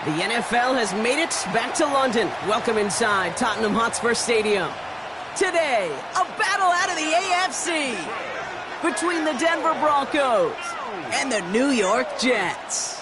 The NFL has made it back to London. Welcome inside Tottenham Hotspur Stadium. Today, a battle out of the AFC between the Denver Broncos and the New York Jets.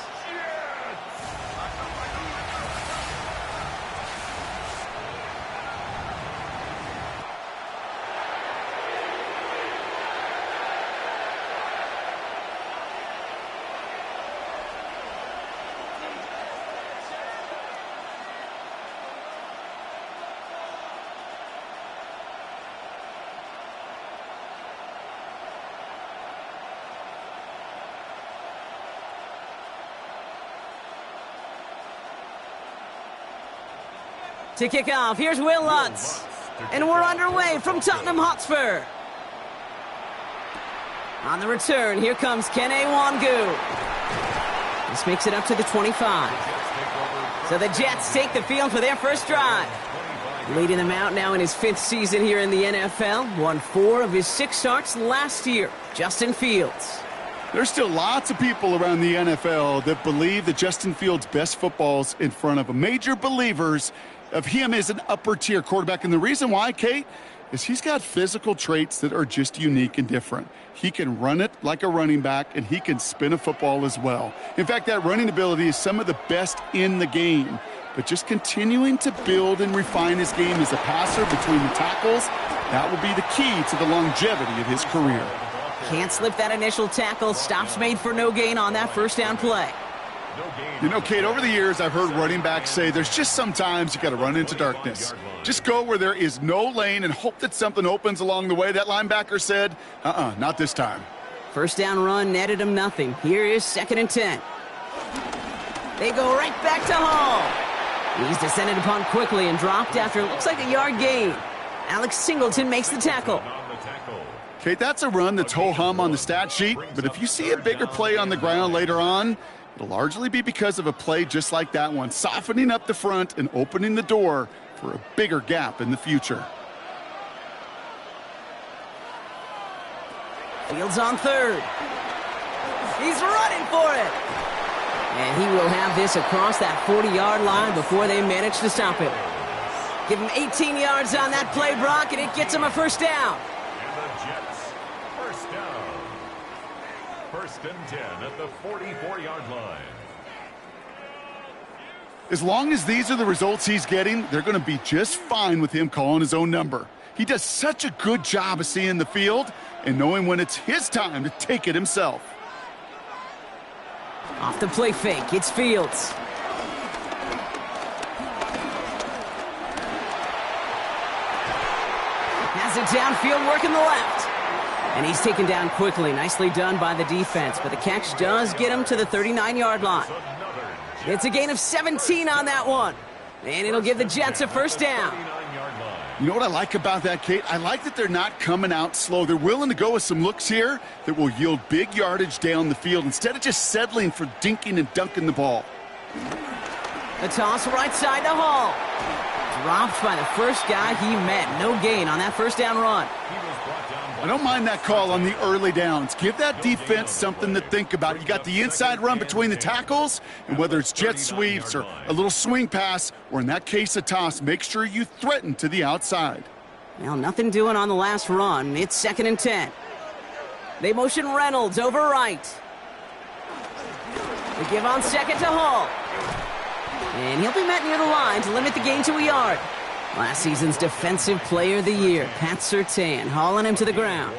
To kick off, here's Will Lutz. And we're underway from Tottenham Hotspur. On the return, here comes Kene Wangu. This makes it up to the 25. So the Jets take the field for their first drive. Leading them out now in his 5th season here in the NFL. Won 4 of his 6 starts last year. Justin Fields. There's still lots of people around the NFL that believe that Justin Fields' best football's in front of them. Major believers of him as an upper-tier quarterback. And the reason why, Kate, is he's got physical traits that are just unique and different. He can run it like a running back, and he can spin a football as well. In fact, that running ability is some of the best in the game. But just continuing to build and refine his game as a passer between the tackles, that will be the key to the longevity of his career. Can't slip that initial tackle. Stops made for no gain on that first down play. You know, Kate, over the years, I've heard running backs say there's just sometimes you got to run into darkness. Just go where there is no lane and hope that something opens along the way. That linebacker said, not this time. First down run netted him nothing. Here is 2nd and 10. They go right back to Hall. He's descended upon quickly and dropped after it looks like a yard gain. Alex Singleton makes the tackle. Kate, that's a run that's ho-hum on the stat sheet, but if you see a bigger play on the ground later on, it'll largely be because of a play just like that one, softening up the front and opening the door for a bigger gap in the future. Fields on 3rd. He's running for it. And he will have this across that 40-yard line before they manage to stop him. Give him 18 yards on that play, Brock, and it gets him a first down. And the Jets, first down. 1st and 10 at the 44-yard line. As long as these are the results he's getting, they're going to be just fine with him calling his own number. He does such a good job of seeing the field and knowing when it's his time to take it himself. Off the play fake, it's Fields. Has it downfield, working the left. And he's taken down quickly. Nicely done by the defense, but the catch does get him to the 39-yard line. It's a gain of 17 on that one. And it'll give the Jets a first down. You know what I like about that, Kate? I like that they're not coming out slow. They're willing to go with some looks here that will yield big yardage down the field instead of just settling for dinking and dunking the ball. The toss right side to Hall. Dropped by the first guy he met. No gain on that first down run. I don't mind that call on the early downs. Give that defense something to think about. You got the inside run between the tackles, and whether it's jet sweeps or a little swing pass, or in that case a toss, make sure you threaten to the outside. Well, nothing doing on the last run. It's 2nd and 10. They motion Reynolds over right. They give on 2nd to Hall. And he'll be met near the line to limit the gain to a yard. Last season's Defensive Player of the Year, Pat Surtain, hauling him to the ground.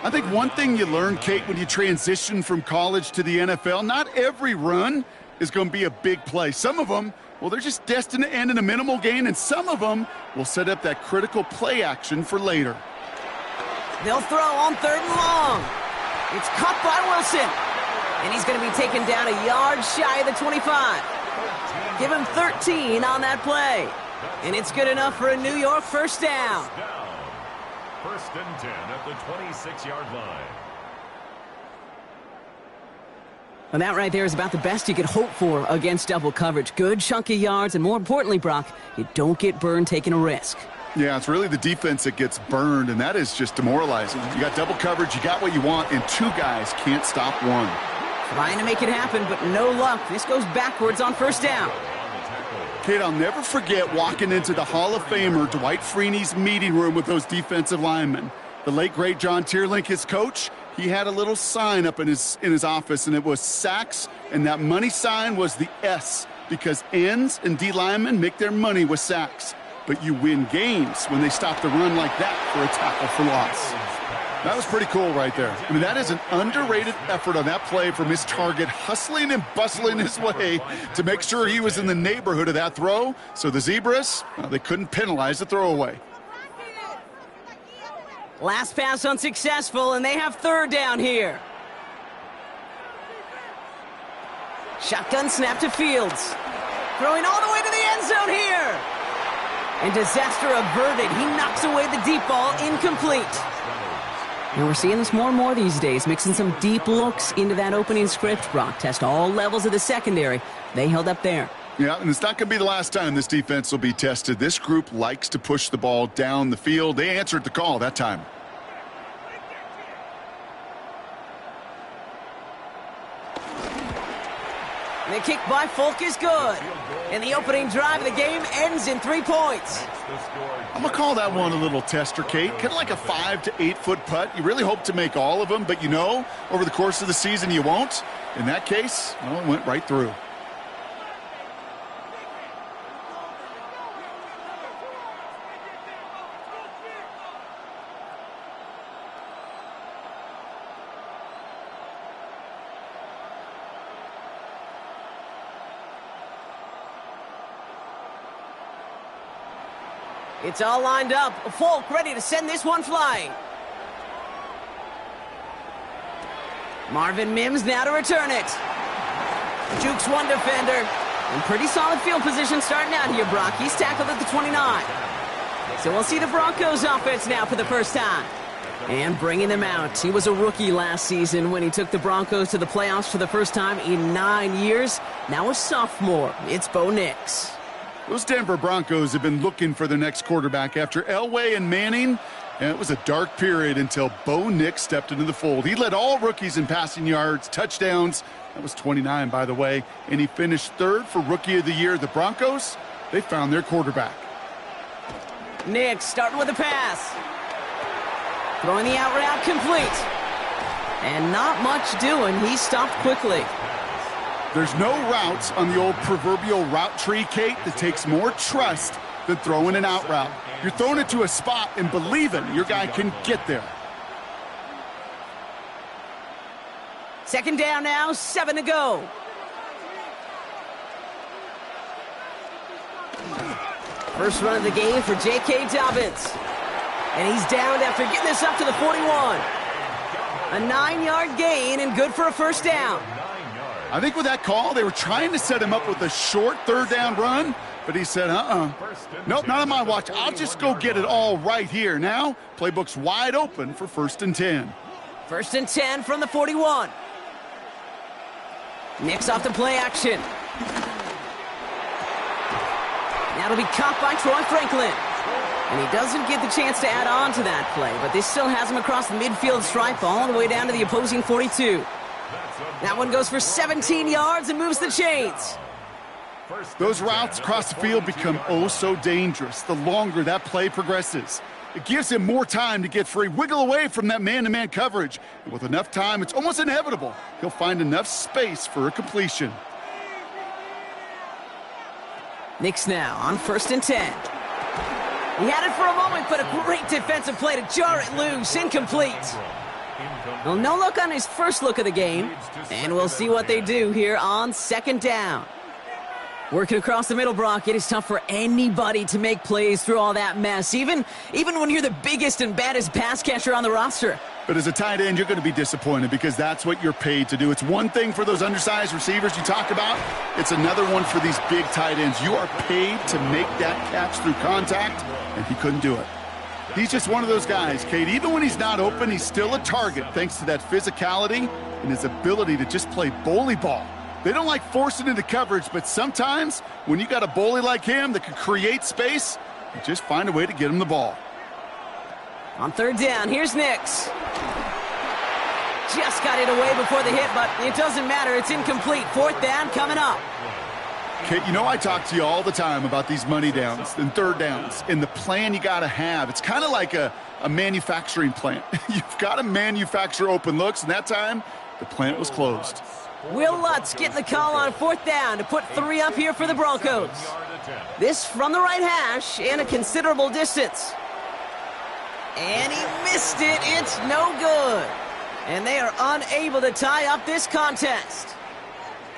I think one thing you learn, Kate, when you transition from college to the NFL, not every run is going to be a big play. Some of them, well, they're just destined to end in a minimal gain, and some of them will set up that critical play action for later. They'll throw on 3rd and long. It's caught by Wilson. And he's going to be taken down a yard shy of the 25. Give him 13 on that play. And it's good enough for a New York first down. 1st and 10 at the 26-yard line. And that right there is about the best you could hope for against double coverage. Good chunky yards, and more importantly, Brock, you don't get burned taking a risk. Yeah, it's really the defense that gets burned, and that is just demoralizing. You got double coverage, you got what you want, and 2 guys can't stop one. Trying to make it happen, but no luck. This goes backwards on first down. Kate, I'll never forget walking into the Hall of Famer Dwight Freeney's meeting room with those defensive linemen. The late, great John Tierlink, his coach, he had a little sign up in his office, and it was sacks, and that money sign was the S, because ends and D linemen make their money with sacks. But you win games when they stop the run like that for a tackle for loss. That was pretty cool right there. I mean, that is an underrated effort on that play from his target, hustling and bustling his way to make sure he was in the neighborhood of that throw. So the Zebras, well, they couldn't penalize the throwaway. Last pass unsuccessful, and they have third down here. Shotgun snap to Fields. Throwing all the way to the end zone here. And disaster averted. He knocks away the deep ball, incomplete. And we're seeing this more and more these days, mixing some deep looks into that opening script. Brock test all levels of the secondary. They held up there. Yeah, and it's not going to be the last time this defense will be tested. This group likes to push the ball down the field. They answered the call that time. And the kick by Folk is good. And the opening drive of the game ends in 3 points. I'm going to call that one a little tester, Kate. Kind of like a 5 to 8 foot putt. You really hope to make all of them, but you know, over the course of the season you won't. In that case, well, it went right through. It's all lined up. Folk ready to send this one flying. Marvin Mims now to return it. Jukes one defender. And pretty solid field position starting out here, Brock. He's tackled at the 29. So we'll see the Broncos offense now for the first time. And bringing them out. He was a rookie last season when he took the Broncos to the playoffs for the first time in 9 years. Now a sophomore. It's Bo Nix. Those Denver Broncos have been looking for their next quarterback after Elway and Manning. And it was a dark period until Bo Nix stepped into the fold. He led all rookies in passing yards, touchdowns. That was 29, by the way. And he finished third for Rookie of the Year. The Broncos, they found their quarterback. Nix starting with a pass. Throwing the out route complete. And not much doing. He stopped quickly. There's no routes on the old proverbial route tree, Kate, that takes more trust than throwing an out route. You're throwing it to a spot and believing your guy can get there. Second down now, 7 to go. First run of the game for J.K. Dobbins. And he's downed after getting this up to the 41. A 9-yard gain and good for a first down. I think with that call, they were trying to set him up with a short third down run, but he said, nope, not on my watch. I'll just go get it all right here. Now, playbook's wide open for 1st and 10. 1st and 10 from the 41. Nix off the play action. That'll be caught by Troy Franklin. And he doesn't get the chance to add on to that play, but this still has him across the midfield stripe all the way down to the opposing 42. That one goes for 17 yards and moves the chains. Those routes across the field become oh so dangerous the longer that play progresses. It gives him more time to get free, wiggle away from that man-to-man coverage. And with enough time, it's almost inevitable he'll find enough space for a completion. Nix now on 1st and 10. He had it for a moment, but a great defensive play to jar it loose, incomplete. Well, no look on his first look of the game, and we'll see what they do here on 2nd down. Working across the middle, Brock, it is tough for anybody to make plays through all that mess, even when you're the biggest and baddest pass catcher on the roster. But as a tight end, you're going to be disappointed because that's what you're paid to do. It's one thing for those undersized receivers you talk about. It's another one for these big tight ends. You are paid to make that catch through contact, and he couldn't do it. He's just one of those guys, Kate. Even when he's not open, he's still a target thanks to that physicality and his ability to just play bully ball. They don't like forcing into coverage, but sometimes when you got a bully like him that can create space, you just find a way to get him the ball. On 3rd down, here's Nix. Just got it away before the hit, but it doesn't matter. It's incomplete. Fourth down coming up. Kate, you know I talk to you all the time about these money downs and third downs and the plan you got to have. It's kind of like a manufacturing plant. You've got to manufacture open looks, and that time the plant was closed. Will Lutz getting the call on fourth down to put 3 up here for the Broncos. This from the right hash and a considerable distance. And he missed it. It's no good. And they are unable to tie up this contest.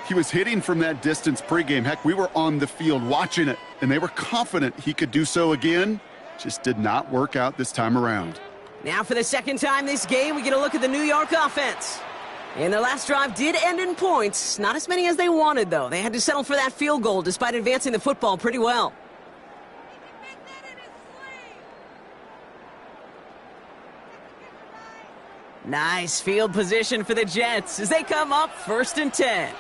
He was hitting from that distance pregame. Heck, we were on the field watching it, and they were confident he could do so again. Just did not work out this time around. Now for the second time this game, we get a look at the New York offense. And their last drive did end in points. Not as many as they wanted, though. They had to settle for that field goal despite advancing the football pretty well. Nice field position for the Jets as they come up 1st and 10.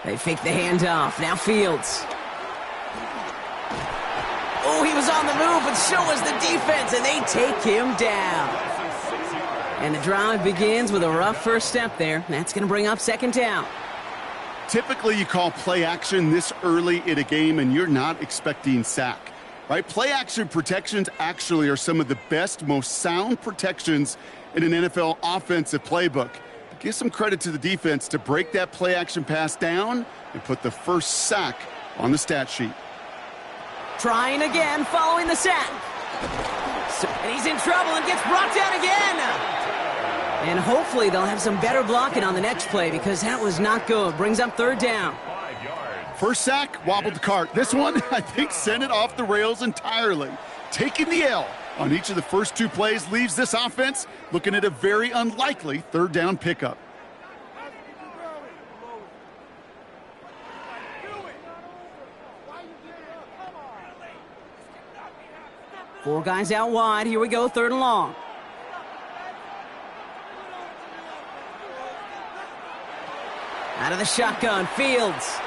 They fake the handoff. Now Fields. Oh, he was on the move, but so was the defense, and they take him down. And the drive begins with a rough first step there. That's going to bring up 2nd down. Typically, you call play action this early in a game, and you're not expecting sack. Right? Play action protections actually are some of the best, most sound protections in an NFL offensive playbook. Give some credit to the defense to break that play action pass down and put the first sack on the stat sheet. Trying again following the sack. And he's in trouble and gets brought down again. And hopefully they'll have some better blocking on the next play because that was not good. Brings up 3rd down. First sack, wobbled the cart. This one, I think, sent it off the rails entirely. Taking the L on each of the first 2 plays leaves this offense looking at a very unlikely 3rd down pickup. Four guys out wide. Here we go, 3rd and long. Out of the shotgun, Fields.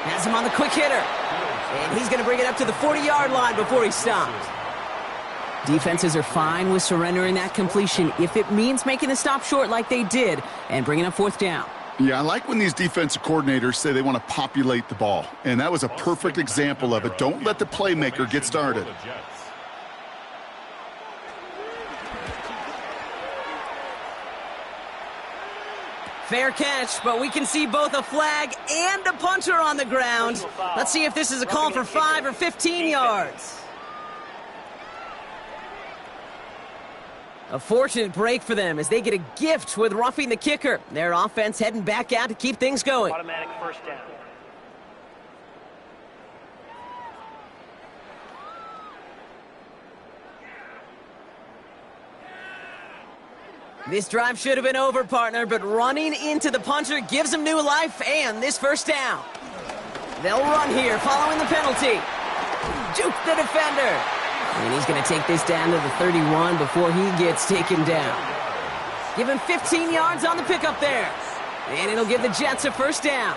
Has him on the quick hitter. And he's going to bring it up to the 40-yard line before he stops. Defenses are fine with surrendering that completion if it means making the stop short like they did and bringing up 4th down. Yeah, I like when these defensive coordinators say they want to populate the ball. And that was a perfect example of it. Don't let the playmaker get started. Fair catch, but we can see both a flag and a punter on the ground. Let's see if this is a call for 5 or 15 yards. A fortunate break for them as they get a gift with roughing the kicker. Their offense heading back out to keep things going. Automatic first down. This drive should have been over, partner, but running into the punter gives him new life and this first down. They'll run here following the penalty. Juke the defender. And he's going to take this down to the 31 before he gets taken down. Give him 15 yards on the pickup there. And it'll give the Jets a first down.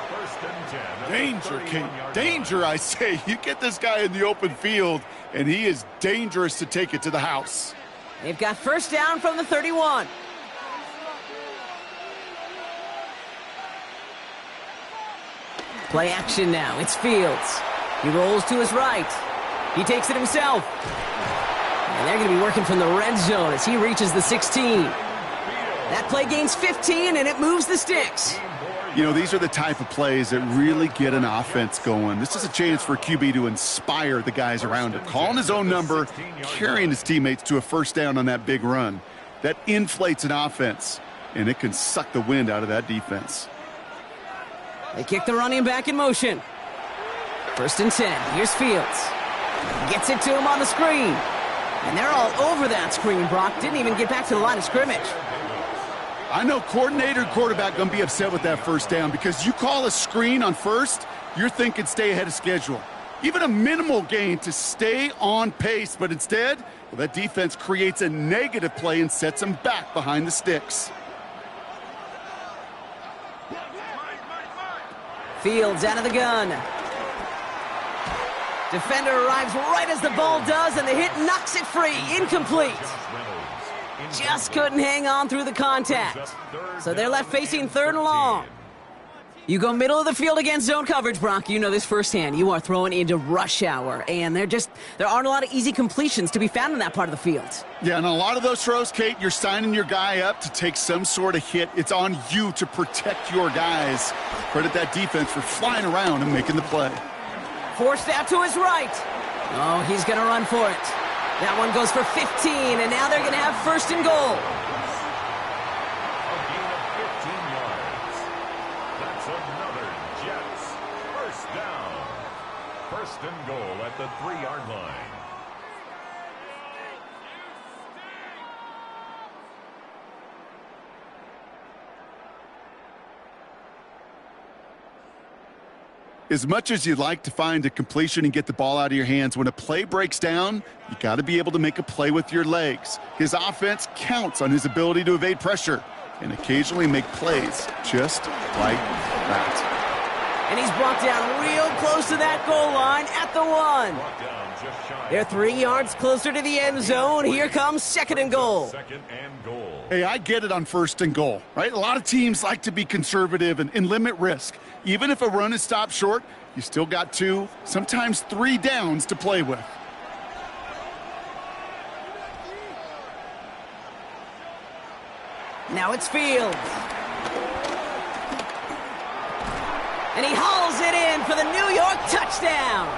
Danger, King. Danger, I say. You get this guy in the open field, and he is dangerous to take it to the house. They've got first down from the 31. Play action now. It's Fields. He rolls to his right. He takes it himself. And they're going to be working from the red zone as he reaches the 16. That play gains 15, and it moves the sticks. You know, these are the type of plays that really get an offense going. This is a chance for QB to inspire the guys around him. Calling his own number, carrying his teammates to a first down on that big run. That inflates an offense, and it can suck the wind out of that defense. They kick the running back in motion. First and 10. Here's Fields. Gets it to him on the screen. And they're all over that screen, Brock. Didn't even get back to the line of scrimmage. I know coordinator and quarterback going to be upset with that first down because you call a screen on first, you're thinking stay ahead of schedule. Even a minimal gain to stay on pace, but instead, well, that defense creates a negative play and sets them back behind the sticks. Fields out of the gun. Defender arrives right as the ball does, and the hit knocks it free. Incomplete. Just couldn't hang on through the contact. So they're left facing 3rd and long. You go middle of the field against zone coverage, Brock. You know this firsthand. You are throwing into rush hour, and there aren't a lot of easy completions to be found in that part of the field. Yeah, and a lot of those throws, Kate, you're signing your guy up to take some sort of hit. It's on you to protect your guys. Credit that defense for flying around and making the play. Forced out to his right. Oh, he's going to run for it. That one goes for 15, and now they're going to have 1st and goal. First and goal at the 3-yard line. As much as you'd like to find a completion and get the ball out of your hands, when a play breaks down, you got to be able to make a play with your legs. His offense counts on his ability to evade pressure and occasionally make plays just like that. And he's brought down real close to that goal line at the 1. They're 3 yards closer to the end zone. Here comes 2nd and goal. Hey, I get it on 1st and goal, right? A lot of teams like to be conservative and limit risk. Even if a run is stopped short, you still got 2, sometimes 3 downs to play with. Now it's Fields. And he hauls it in for the New York touchdown.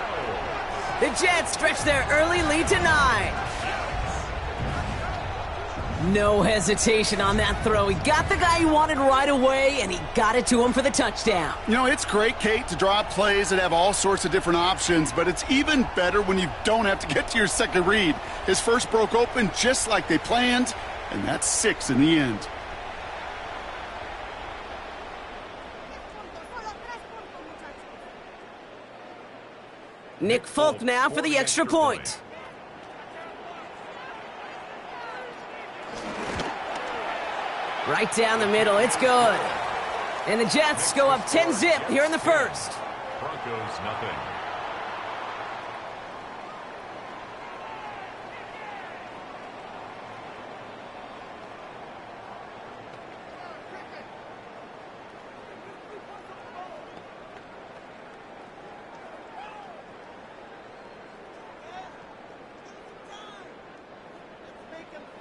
The Jets stretch their early lead to 9. No hesitation on that throw. He got the guy he wanted right away, and he got it to him for the touchdown. You know, it's great, Kate, to draw up plays that have all sorts of different options, but it's even better when you don't have to get to your second read. His first broke open just like they planned, and that's 6 in the end. Nick Folk now for the extra point. Right down the middle, it's good. And the Jets go up 10-zip here in the 1st. Broncos nothing.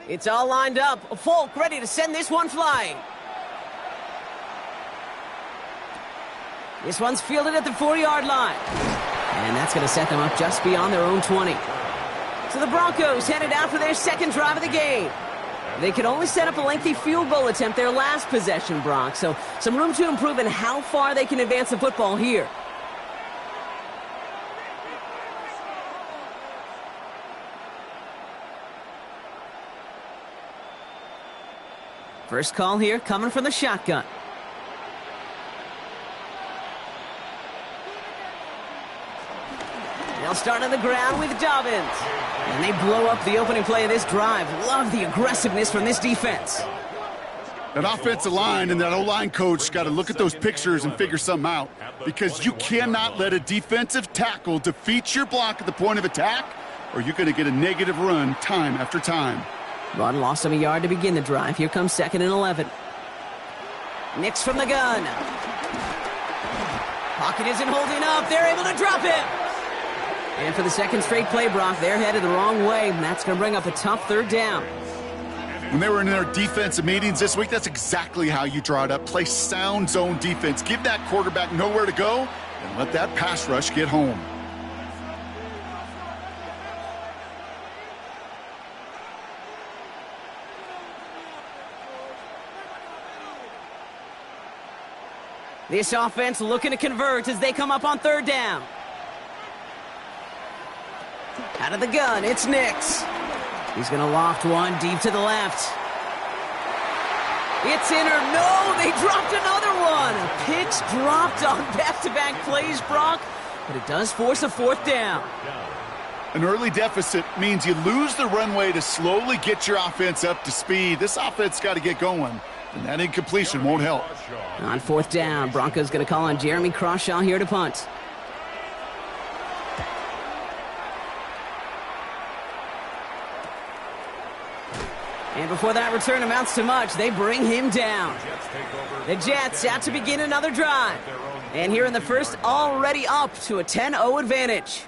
It's all lined up. Folk ready to send this one flying. This one's fielded at the 40-yard line. And that's going to set them up just beyond their own 20. So the Broncos headed out for their 2nd drive of the game. They could only set up a lengthy field goal attempt their last possession, Brock. So some room to improve in how far they can advance the football here. First call here coming from the shotgun. They'll start on the ground with Dobbins. And they blow up the opening play of this drive. Love the aggressiveness from this defense. That offensive line and that O-line coach got to look at those pictures and figure something out, because you cannot let a defensive tackle defeat your block at the point of attack, or you're going to get a negative run time after time. Run lost him a yard to begin the drive. Here comes 2nd and 11. Nix from the gun. Pocket isn't holding up. They're able to drop him. And for the 2nd straight play, Brock, they're headed the wrong way, and that's going to bring up a tough 3rd down. When they were in their defensive meetings this week, that's exactly how you draw it up. Play sound zone defense. Give that quarterback nowhere to go, and let that pass rush get home. This offense looking to convert as they come up on 3rd down. Out of the gun, it's Nix. He's going to loft one deep to the left. It's in or no, they dropped another one. A picks dropped on back-to-back plays, Brock, but it does force a 4th down. An early deficit means you lose the runway to slowly get your offense up to speed. This offense got to get going, and that incompletion won't help. On 4th down, Broncos going to call on Jeremy Crawshaw here to punt. And before that return amounts to much, they bring him down. The Jets out to begin another drive. And here in the first, already up to a 10-0 advantage.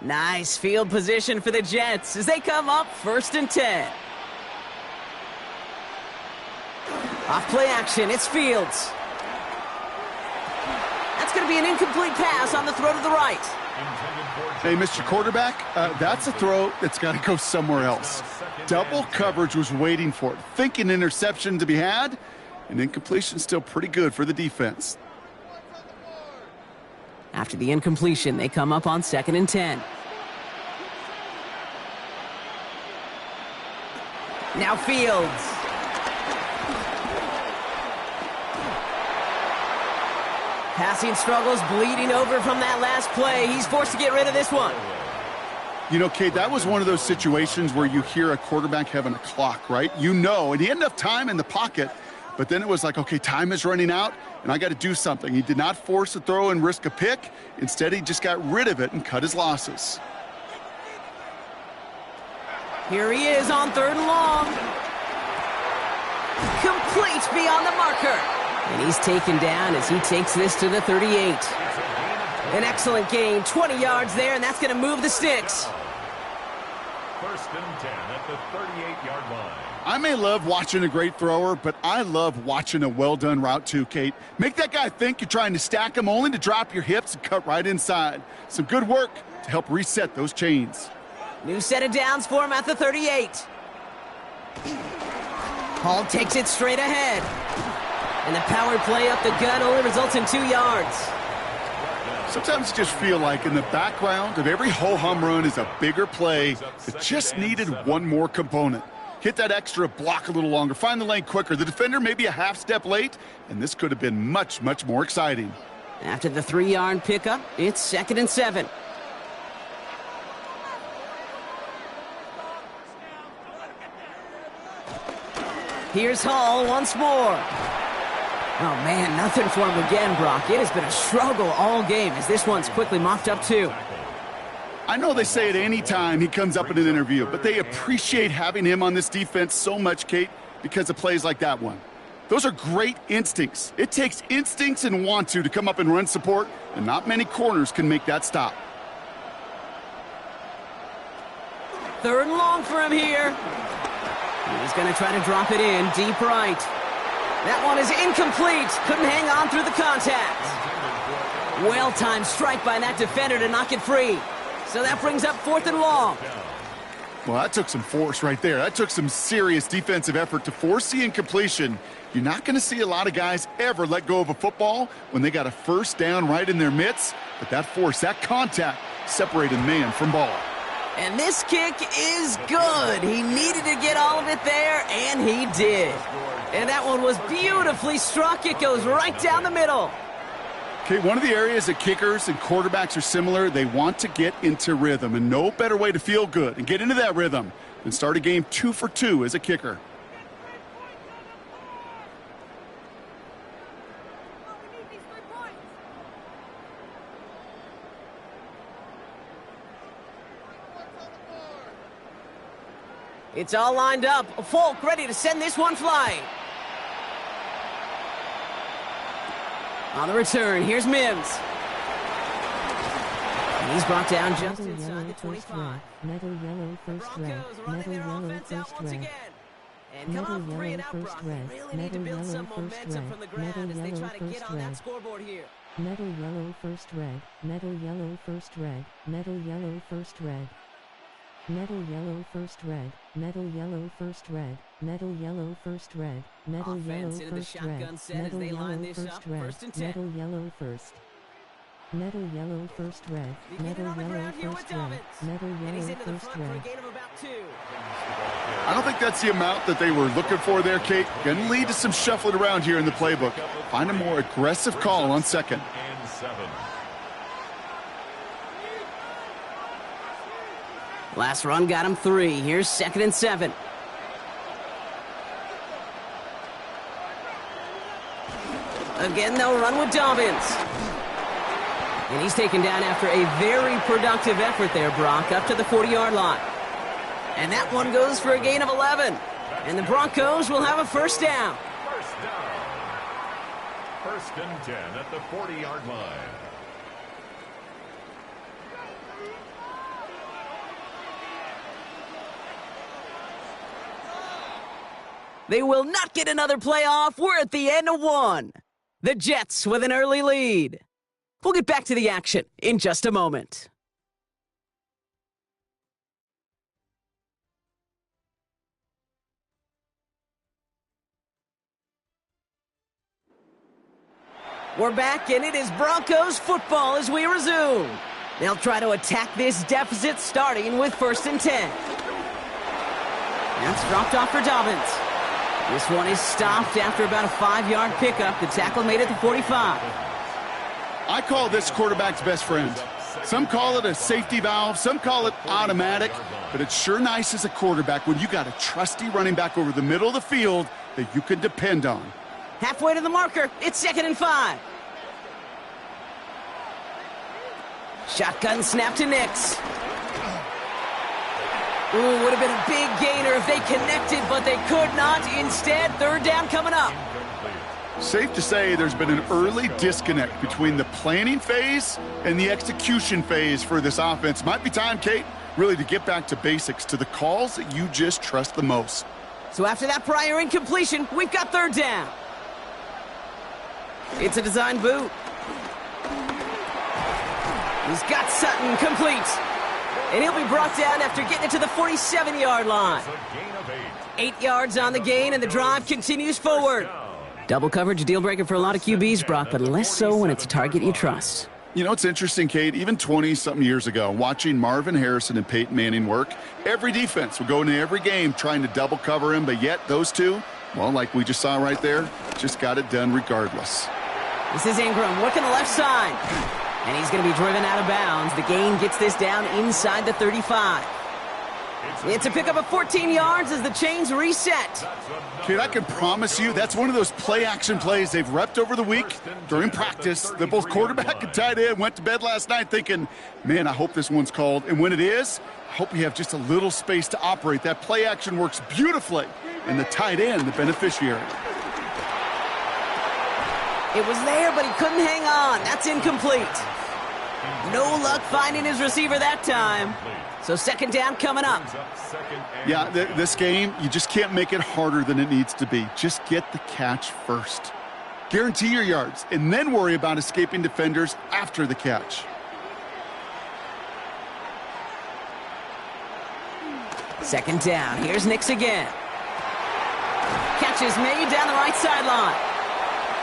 Nice field position for the Jets as they come up 1st and 10. Off play action, it's Fields. That's going to be an incomplete pass on the throw to the right. Hey, Mr. Quarterback, that's a throw that's got to go somewhere else. Double coverage was waiting for it. Thinking interception to be had, and incompletion still pretty good for the defense. After the incompletion, they come up on 2nd and 10. Now Fields. Passing struggles, bleeding over from that last play. He's forced to get rid of this one. You know, Kate, that was one of those situations where you hear a quarterback having a clock, right? You know, and he had enough time in the pocket, but then it was like, okay, time is running out, and I got to do something. He did not force a throw and risk a pick. Instead, he just got rid of it and cut his losses. Here he is on 3rd and long. Complete beyond the marker. And he's taken down as he takes this to the 38. An excellent gain, 20 yards there, and that's going to move the sticks. 1st and 10 at the 38-yard line. I may love watching a great thrower, but I love watching a well-done route too, Kate. Make that guy think you're trying to stack him only to drop your hips and cut right inside. Some good work to help reset those chains. New set of downs for him at the 38. Hall takes it straight ahead. And the power play up the gut only results in 2 yards. Sometimes you just feel like in the background of every ho-hum run is a bigger play that just needed one more component. Hit that extra block a little longer, find the lane quicker. The defender may be a half step late, and this could have been much, much more exciting. After the 3-yard pickup, it's 2nd and 7. Here's Hall once more. Oh, man, nothing for him again, Brock. It has been a struggle all game as this one's quickly mopped up, too. I know they say it any time he comes up in an interview, but they appreciate having him on this defense so much, Kate, because of plays like that one. Those are great instincts. It takes instincts and want to come up and run support, and not many corners can make that stop. 3rd and long for him here. He's going to try to drop it in deep right. That one is incomplete. Couldn't hang on through the contact. Well-timed strike by that defender to knock it free. So that brings up 4th and long. Well, that took some force right there. That took some serious defensive effort to force the incompletion. You're not going to see a lot of guys ever let go of a football when they got a 1st down right in their midst. But that force, that contact, separated man from ball. And this kick is good. He needed to get all of it there, and he did. And that one was beautifully struck. It goes right down the middle. Okay, one of the areas that kickers and quarterbacks are similar, they want to get into rhythm. And no better way to feel good and get into that rhythm than start a game 2 for 2 as a kicker. It's all lined up. Folk ready to send this one flying. On the return, here's Mims. And he's brought down just inside the 25. Metal yellow first red. Metal yellow first red. And come off three and out, Brock. Really need to build some momentum from the ground as they try to get on that scoreboard here. Metal yellow first red. Metal yellow first red. Metal yellow first red. Metal yellow first red. Metal yellow first red. Metal yellow first red. Metal yellow first red. Metal yellow first red. Metal yellow first. Metal yellow first red. Metal yellow first red. Metal yellow first red. I don't think that's the amount that they were looking for there, Kate. Going to lead to some shuffling around here in the playbook. Find a more aggressive call on 2nd. Last run got him 3. Here's 2nd and 7. Again, they'll run with Dobbins. And he's taken down after a very productive effort there, Brock, up to the 40-yard line. And that one goes for a gain of 11. And the Broncos will have a first down. First down. First and 10 at the 40-yard line. They will not get another playoff. We're at the end of one. The Jets with an early lead. We'll get back to the action in just a moment. We're back, and it is Broncos football as we resume. They'll try to attack this deficit starting with first and 10. That's dropped off for Dobbins. This one is stopped after about a 5-yard pickup. The tackle made at the 45. I call this quarterback's best friend. Some call it a safety valve, some call it automatic, but it's sure nice as a quarterback when you got a trusty running back over the middle of the field that you can depend on. Halfway to the marker, it's 2nd and 5. Shotgun snap to Nix. Ooh, would have been a big gainer if they connected, but they could not. Instead, third down coming up. Safe to say there's been an early disconnect between the planning phase and the execution phase for this offense. Might be time, Kate, really to get back to basics, to the calls that you just trust the most. So after that prior incompletion, we've got third down. It's a design boot. He's got Sutton complete. And he'll be brought down after getting it to the 47-yard line. 8 yards on the gain, and the drive continues forward. Double coverage, a deal breaker for a lot of QBs, Brock, but less so when it's a target you trust. You know, it's interesting, Kate, even 20-something years ago, watching Marvin Harrison and Peyton Manning work, every defense would go into every game trying to double cover him, but yet those two, well, like we just saw right there, just got it done regardless. This is Ingram working the left side. And he's going to be driven out of bounds. The gain gets this down inside the 35. It's a pickup of 14 yards as the chains reset. Kid, I can promise you that's one of those play-action plays they've repped over the week during practice. That both quarterback and tight end went to bed last night thinking, man, I hope this one's called. And when it is, I hope you have just a little space to operate. That play-action works beautifully, and the tight end, the beneficiary. It was there, but he couldn't hang on. That's incomplete. No luck finding his receiver that time. So second down coming up. Yeah, this game, you just can't make it harder than it needs to be. Just get the catch first. Guarantee your yards, and then worry about escaping defenders after the catch. Second down. Here's Nix again. Catch is made down the right sideline.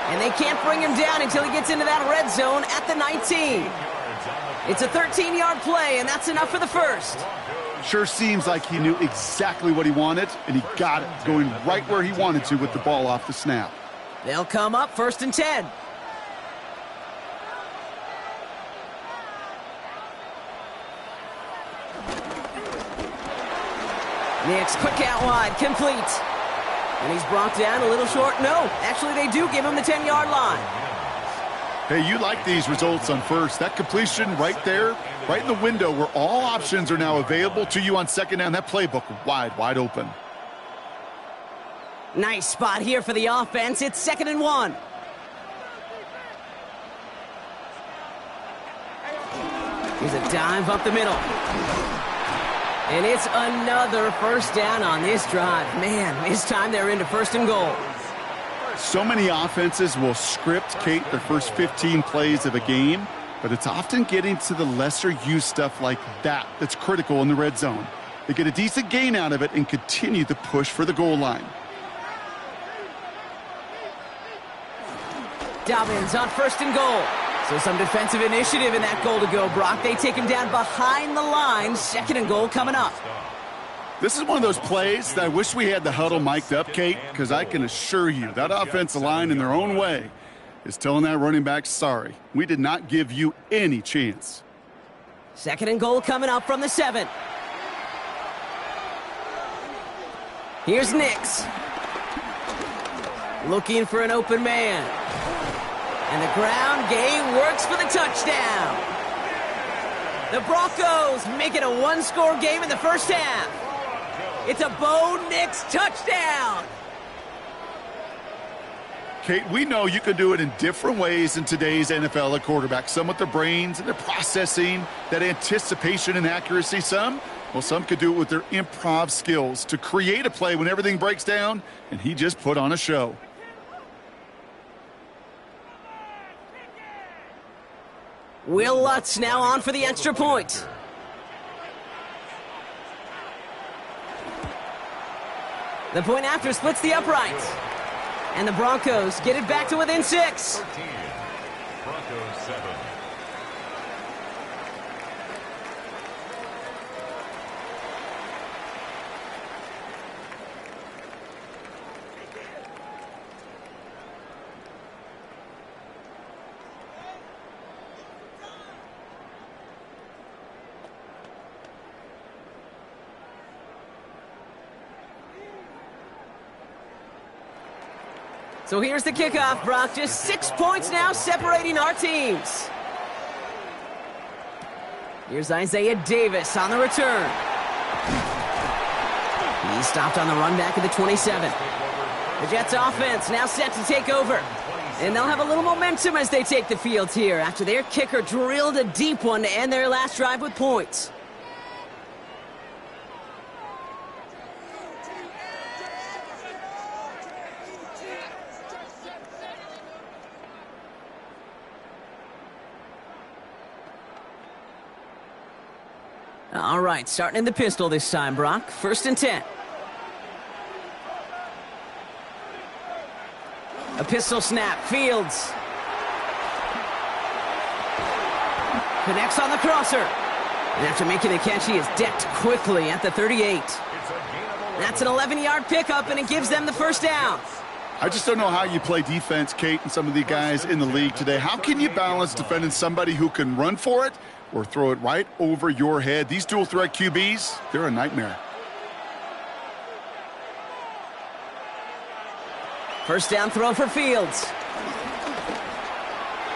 And they can't bring him down until he gets into that red zone at the 19. It's a 13-yard play, and that's enough for the first. Sure seems like he knew exactly what he wanted, and he got it, going right where he wanted to with the ball off the snap. They'll come up first and 10. Nix, quick out wide, complete. And he's brought down a little short. No, actually they do give him the 10-yard line. Hey, you like these results on first. That completion right there, right in the window where all options are now available to you on second down. That playbook wide open. Nice spot here for the offense. It's 2nd and 1. Here's a dive up the middle. And it's another first down on this drive. Man, this time they're into 1st and goal. So many offenses will script, Kate, their first 15 plays of a game, but it's often getting to the lesser-used stuff like that that's critical in the red zone. They get a decent gain out of it and continue the push for the goal line. Dobbins on 1st and goal. So some defensive initiative in that goal to go, Brock. They take him down behind the line. 2nd and goal coming up. This is one of those plays that I wish we had the huddle mic'd up, Kate, because I can assure you that offensive line in their own way is telling that running back, sorry, we did not give you any chance. 2nd and goal coming up from the 7. Here's Nix. Looking for an open man. And the ground game works for the touchdown. The Broncos make it a one-score game in the first half. It's a Bo Nix touchdown. Kate, we know you can do it in different ways in today's NFL at quarterback. Some with their brains and their processing, that anticipation and accuracy. Some could do it with their improv skills to create a play when everything breaks down, and he just put on a show. Will Lutz now on for the extra point. The point after splits the uprights. And the Broncos get it back to within 6. 13. Broncos 7. So here's the kickoff, Brock. Just 6 points now separating our teams. Here's Isaiah Davis on the return. He's stopped on the run back at the 27. The Jets offense now set to take over. And they'll have a little momentum as they take the field here after their kicker drilled a deep one to end their last drive with points. All right, starting in the pistol this time, Brock. 1st and 10. A pistol snap. Fields. Connects on the crosser. And after making the catch, he is decked quickly at the 38. That's an 11-yard pickup, and it gives them the first down. I just don't know how you play defense, Kate, and some of the guys in the league today. How can you balance defending somebody who can run for it or throw it right over your head? These dual-threat QBs, they're a nightmare. First down throw for Fields.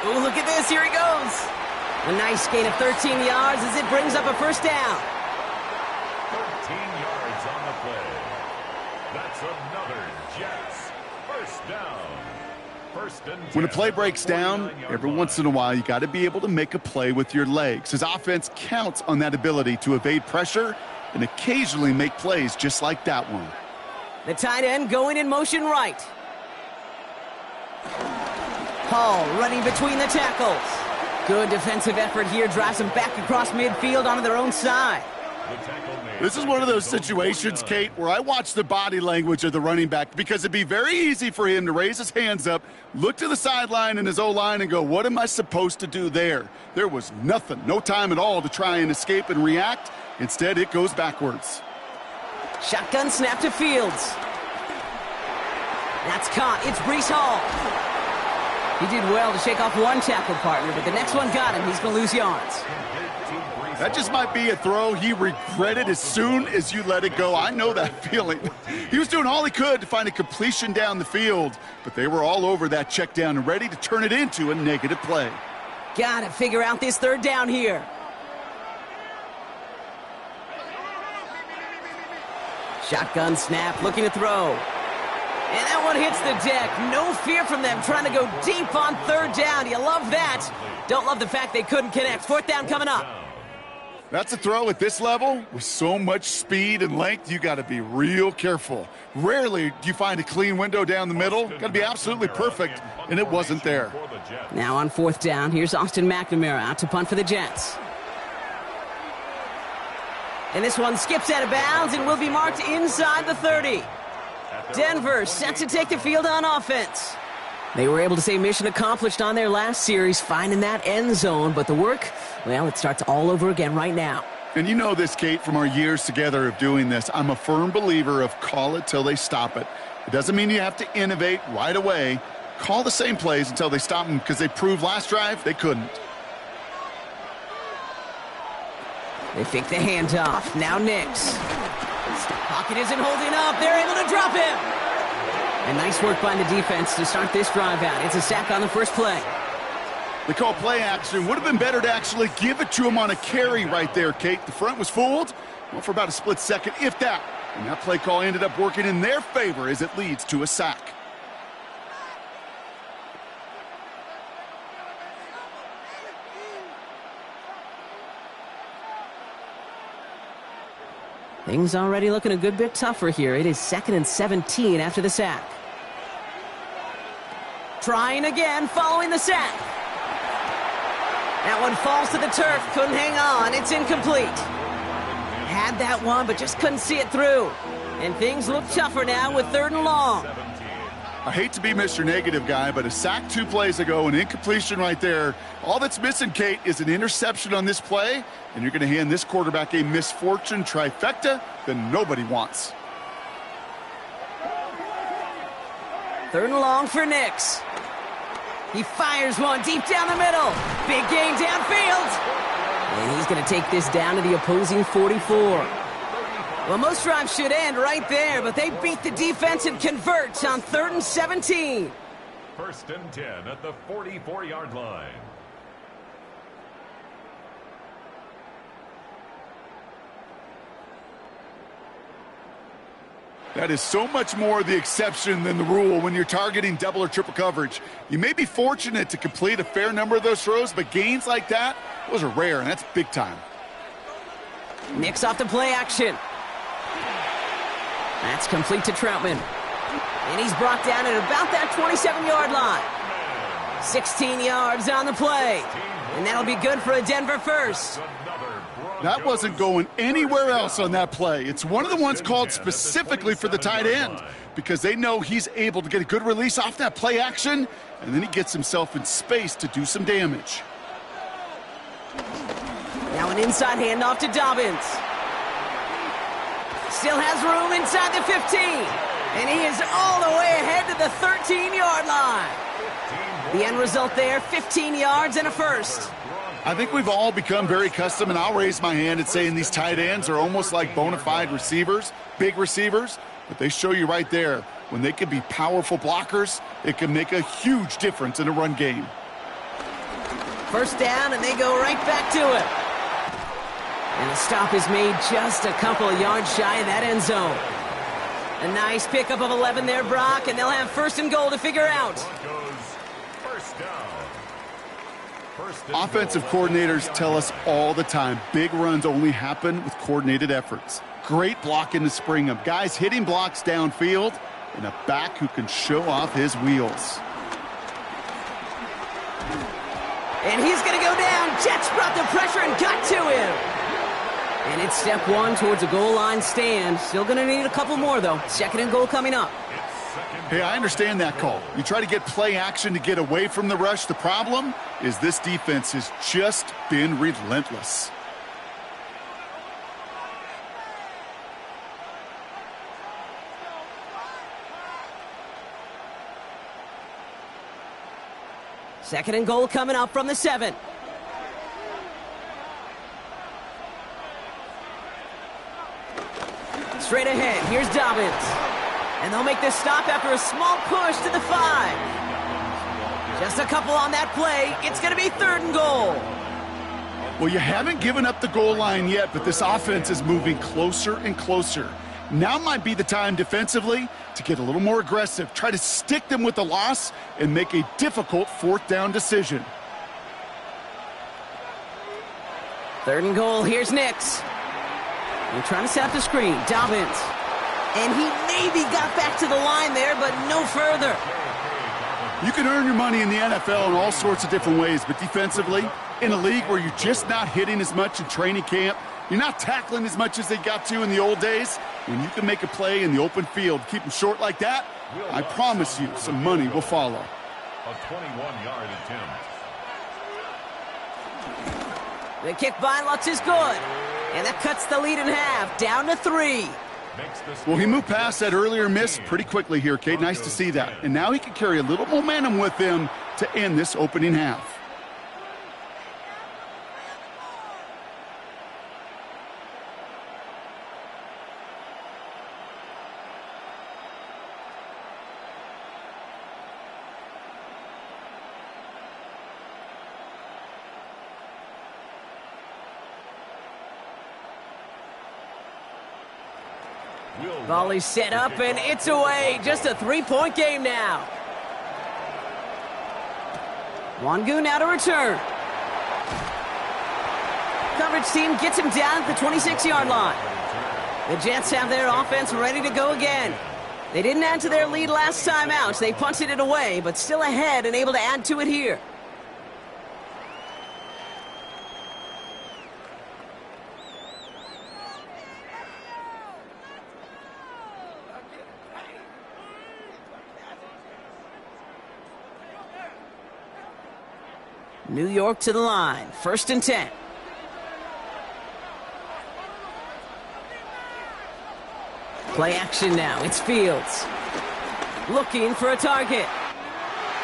Oh, look at this. Here he goes. A nice gain of 13 yards as it brings up a first down. 13 yards on the play. That's another Jets first down. First and 10. When a play breaks down, every once in a while, you got to be able to make a play with your legs. His offense counts on that ability to evade pressure and occasionally make plays just like that one. The tight end going in motion right. Hall running between the tackles. Good defensive effort here. Drives them back across midfield onto their own side. This is one of those situations, Kate, where I watch the body language of the running back because it'd be very easy for him to raise his hands up, look to the sideline and his O-line and go, what am I supposed to do there? There was nothing, no time at all to try and escape and react. Instead, it goes backwards. Shotgun snap to Fields. That's caught. It's Breece Hall. He did well to shake off one tackle partner, but the next one got him. He's going to lose yards. That just might be a throw he regretted as soon as you let it go. I know that feeling. He was doing all he could to find a completion down the field, but they were all over that check down and ready to turn it into a negative play. Got to figure out this third down here. Shotgun snap, looking to throw. And that one hits the deck. No fear from them trying to go deep on third down. You love that. Don't love the fact they couldn't connect. Fourth down coming up. That's a throw at this level. With so much speed and length, you got to be real careful. Rarely do you find a clean window down the middle. Got to be absolutely perfect, and it wasn't there. Now on fourth down, here's Austin McNamara out to punt for the Jets. And this one skips out of bounds and will be marked inside the 30. Denver set to take the field on offense. They were able to say mission accomplished on their last series, finding that end zone. But the work, well, it starts all over again right now. And you know this, Kate, from our years together of doing this. I'm a firm believer of call it till they stop it. It doesn't mean you have to innovate right away. Call the same plays until they stop them because they proved last drive they couldn't. They fake the handoff. Now Nix. Pocket isn't holding up. They're able to drop him. And nice work by the defense to start this drive out. It's a sack on the first play. They call play action. Would have been better to actually give it to him on a carry right there, Kate. The front was fooled, well, for about a split second, if that. And that play call ended up working in their favor as it leads to a sack. Things already looking a good bit tougher here. It is 2nd and 17 after the sack. Trying again following the sack. That one falls to the turf. Couldn't hang on. It's incomplete. Had that one, but just couldn't see it through. And things look tougher now with 3rd and long. I hate to be Mr. Negative guy, but a sack 2 plays ago, an incompletion right there. All that's missing, Kate, is an interception on this play, and you're going to hand this quarterback a misfortune trifecta that nobody wants. 3rd and long for Nix. He fires one deep down the middle. Big gain downfield. And he's going to take this down to the opposing 44. Well, most drives should end right there, but they beat the defense and convert on 3rd and 17. 1st and 10 at the 44-yard line. That is so much more the exception than the rule when you're targeting double or triple coverage. You may be fortunate to complete a fair number of those throws, but gains like that, those are rare, and that's big time. Nix off the play action. That's complete to Troutman. And he's brought down at about that 27-yard line. 16 yards on the play. And that'll be good for a Denver first. That wasn't going anywhere else on that play. It's one of the ones called specifically for the tight end because they know he's able to get a good release off that play action, and then he gets himself in space to do some damage. Now an inside handoff to Dobbins. Still has room inside the 15. And he is all the way ahead to the 13-yard line. The end result there, 15 yards and a first. I think we've all become very accustomed, and I'll raise my hand at saying these tight ends are almost like bona fide receivers, big receivers, but they show you right there, when they can be powerful blockers, it can make a huge difference in a run game. First down, and they go right back to it. And the stop is made just a couple of yards shy of that end zone. A nice pickup of 11 there, Brock, and they'll have 1st and goal to figure out. Offensive coordinators tell us all the time, big runs only happen with coordinated efforts. Great blocking to spring them. Guys hitting blocks downfield, and a back who can show off his wheels. And he's going to go down. Jets brought the pressure and got to him. And it's step 1 towards a goal line stand. Still going to need a couple more, though. 2nd and goal coming up. Hey, I understand that call. You try to get play action to get away from the rush. The problem is this defense has just been relentless. Second and goal coming up from the 7. Straight ahead, here's Dobbins. And they'll make this stop after a small push to the 5. Just a couple on that play. It's going to be 3rd and goal. Well, you haven't given up the goal line yet, but this offense is moving closer and closer. Now might be the time defensively to get a little more aggressive. Try to stick them with the loss and make a difficult 4th down decision. 3rd and goal. Here's Nix. They're trying to set up the screen. Dobbins. And he maybe got back to the line there, but no further. You can earn your money in the NFL in all sorts of different ways, but defensively, in a league where you're just not hitting as much in training camp, you're not tackling as much as they got to in the old days, when you can make a play in the open field, keep them short like that, I promise you some money will follow. A 21-yard attempt. The kick by Lutz is good. And that cuts the lead in half, down to 3. Well, he moved past that earlier miss pretty quickly here, Kate. Nice to see that. And now he can carry a little momentum with him to end this opening half. Volley set up, and it's away. Just a three-point game now. Wangu now to return. Coverage team gets him down at the 26-yard line. The Jets have their offense ready to go again. They didn't add to their lead last time out. They punted it away, but still ahead and able to add to it here. New York to the line. 1st and 10. Play action now. It's Fields. Looking for a target.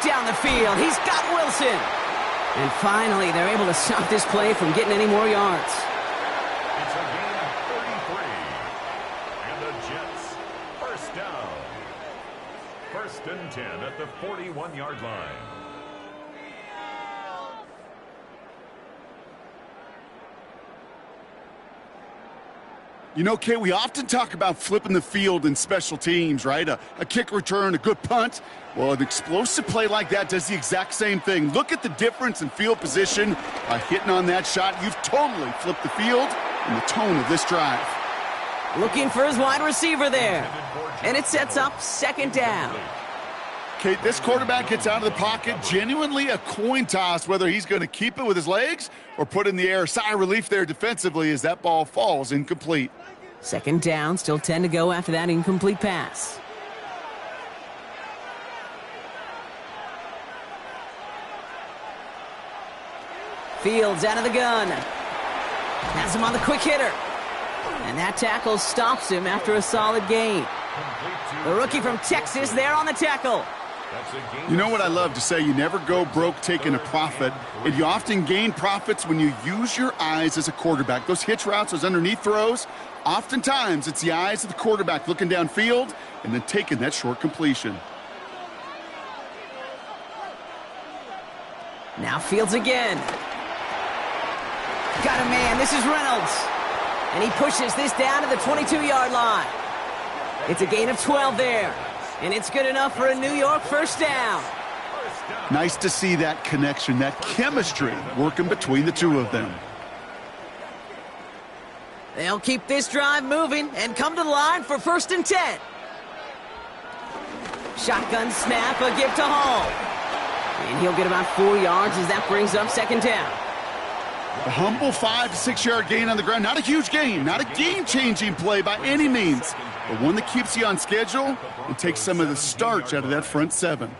Down the field. He's got Wilson. And finally, they're able to stop this play from getting any more yards. It's a gain of 33. And the Jets, 1st down. 1st and 10 at the 41-yard line. You know, Kate, we often talk about flipping the field in special teams, right? A kick return, a good punt. Well, an explosive play like that does the exact same thing. Look at the difference in field position. By hitting on that shot, you've totally flipped the field and the tone of this drive. Looking for his wide receiver there. And it sets up 2nd down. Kate, this quarterback gets out of the pocket, genuinely a coin toss, whether he's going to keep it with his legs or put in the air. Sigh of relief there defensively as that ball falls incomplete. 2nd down, still 10 to go after that incomplete pass. Fields out of the gun. Has him on the quick hitter. And that tackle stops him after a solid gain. The rookie from Texas there on the tackle. You know what I love to say? You never go broke taking a profit, and you often gain profits when you use your eyes as a quarterback. Those hitch routes, those underneath throws, oftentimes it's the eyes of the quarterback looking downfield and then taking that short completion. Now Fields again. Got a man. This is Reynolds. And he pushes this down to the 22-yard line. It's a gain of 12 there. And it's good enough for a New York 1st down. Nice to see that connection, that chemistry working between the two of them. They'll keep this drive moving and come to the line for 1st and 10. Shotgun snap, a give to Hall. And he'll get about 4 yards as that brings up 2nd down. A humble 5 to 6 yard gain on the ground. Not a huge gain, not a game-changing play by any means, but one that keeps you on schedule and takes some of the starch out of that front 7.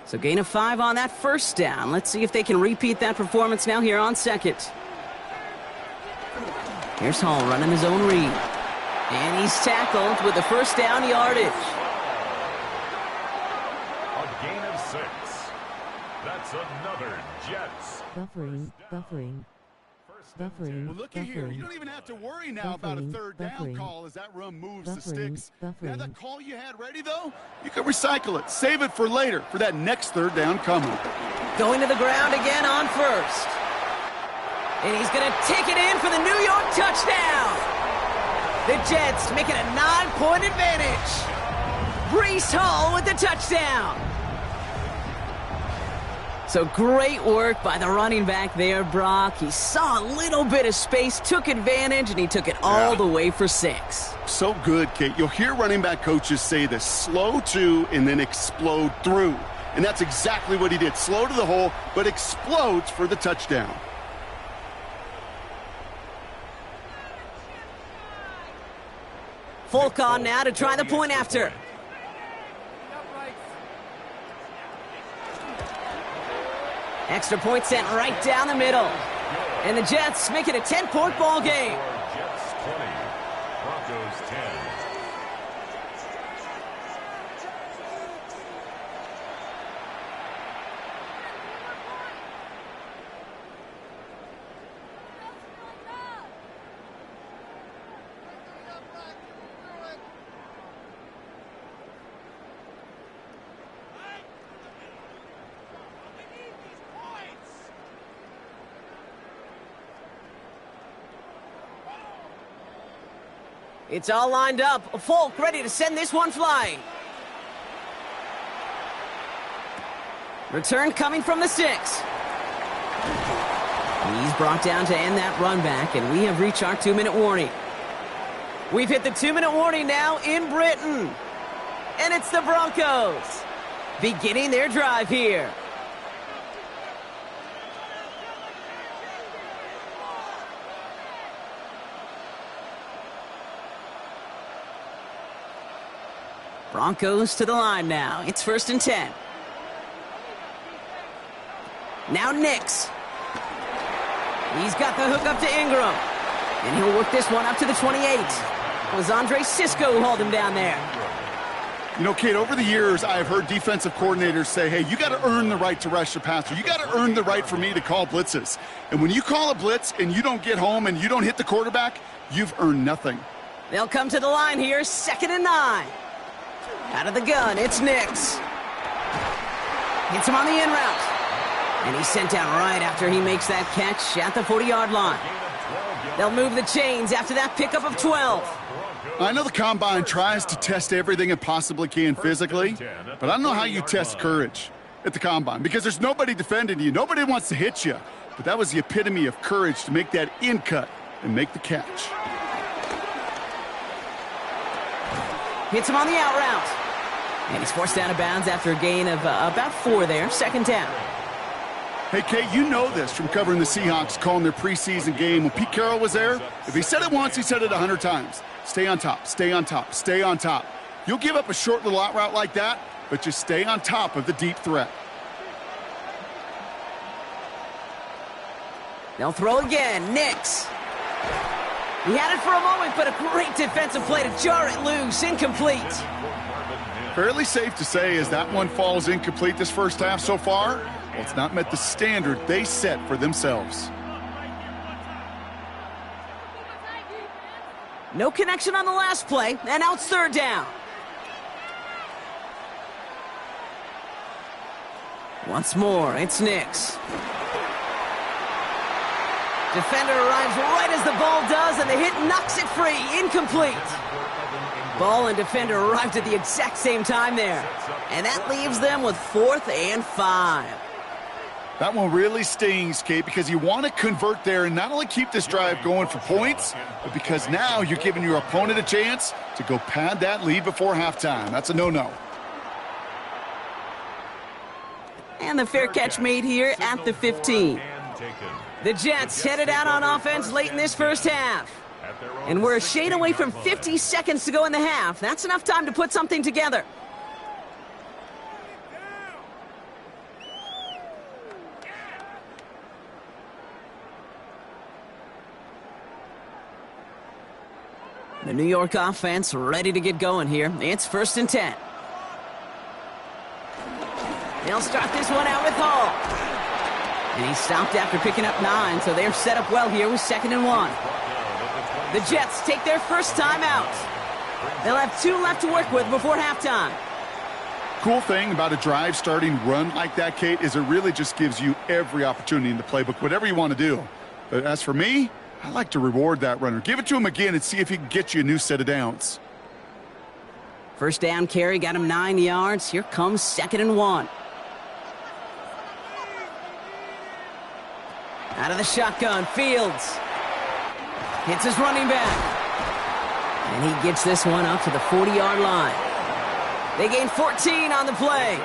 So gain of 5 on that 1st down. Let's see if they can repeat that performance now here on 2nd. Here's Hall running his own read. And he's tackled with the 1st down yardage. A gain of 6. That's another Jets. Buffering. Well, looky here. You don't even have to worry now about a 3rd down call as that run moves the sticks. Now, that call you had ready, though, you can recycle it. Save it for later for that next 3rd down coming. Going to the ground again on 1st. And he's going to take it in for the New York touchdown. The Jets make it a 9-point advantage. Breece Hall with the touchdown. So great work by the running back there, Brock. He saw a little bit of space, took advantage, and he took it all the way for 6. So good, Kate. You'll hear running back coaches say this: slow to and then explode through. And that's exactly what he did. Slow to the hole, but explodes for the touchdown. Folk on now to try the point after. Extra point sent right down the middle. And the Jets make it a 10-point ball game. Jets 20, Broncos 10. It's all lined up. Folk ready to send this one flying. Return coming from the 6. He's brought down to end that run back, and we have reached our 2-minute warning. We've hit the 2-minute warning now in Britain. And it's the Broncos beginning their drive here. Broncos to the line now. It's 1st and 10. Now Nix. He's got the hook up to Ingram. And he'll work this one up to the 28. It was Andre Sisco who hauled him down there. You know, Kate, over the years, I've heard defensive coordinators say, hey, you got to earn the right to rush the passer. You got to earn the right for me to call blitzes. And when you call a blitz and you don't get home and you don't hit the quarterback, you've earned nothing. They'll come to the line here, 2nd and 9. Out of the gun, it's Nix. Hits him on the in route. And he's sent down right after he makes that catch at the 40-yard line. They'll move the chains after that pickup of 12. I know the Combine tries to test everything it possibly can physically, but I don't know how you test courage at the Combine because there's nobody defending you. Nobody wants to hit you. But that was the epitome of courage to make that in cut and make the catch. Hits him on the out route. And he's forced out of bounds after a gain of about 4 there. 2nd down. Hey, Kate, you know this from covering the Seahawks, calling their preseason game. When Pete Carroll was there, if he said it once, he said it 100 times. Stay on top, stay on top, stay on top. You'll give up a short little out route like that, but just stay on top of the deep threat. They'll throw again. Nix. He had it for a moment, but a great defensive play to jar it loose. Incomplete. Fairly safe to say as that one falls incomplete this first half so far, well, it's not met the standard they set for themselves. No connection on the last play, and now it's 3rd down. Once more, it's Nix. Defender arrives right as the ball does, and the hit knocks it free. Incomplete. Ball and defender arrived at the exact same time there. And that leaves them with 4th and 5. That one really stings, Kate, because you want to convert there and not only keep this drive going for points, but because now you're giving your opponent a chance to go pad that lead before halftime. That's a no-no. And the fair catch made here at the 15. The Jets headed out on offense late in this first half. And we're a shade away from 50 seconds to go in the half. That's enough time to put something together. The New York offense ready to get going here. It's 1st and 10. They'll start this one out with Hall. And he stopped after picking up 9, so they're set up well here with 2nd and 1. The Jets take their first time out. They'll have 2 left to work with before halftime. Cool thing about a drive starting run like that, Kate, is it really just gives you every opportunity in the playbook, whatever you want to do. But as for me, I like to reward that runner. Give it to him again and see if he can get you a new set of downs. First down carry got him 9 yards. Here comes 2nd and 1. Out of the shotgun, Fields. Hits his running back. And he gets this one up to the 40-yard line. They gain 14 on the play.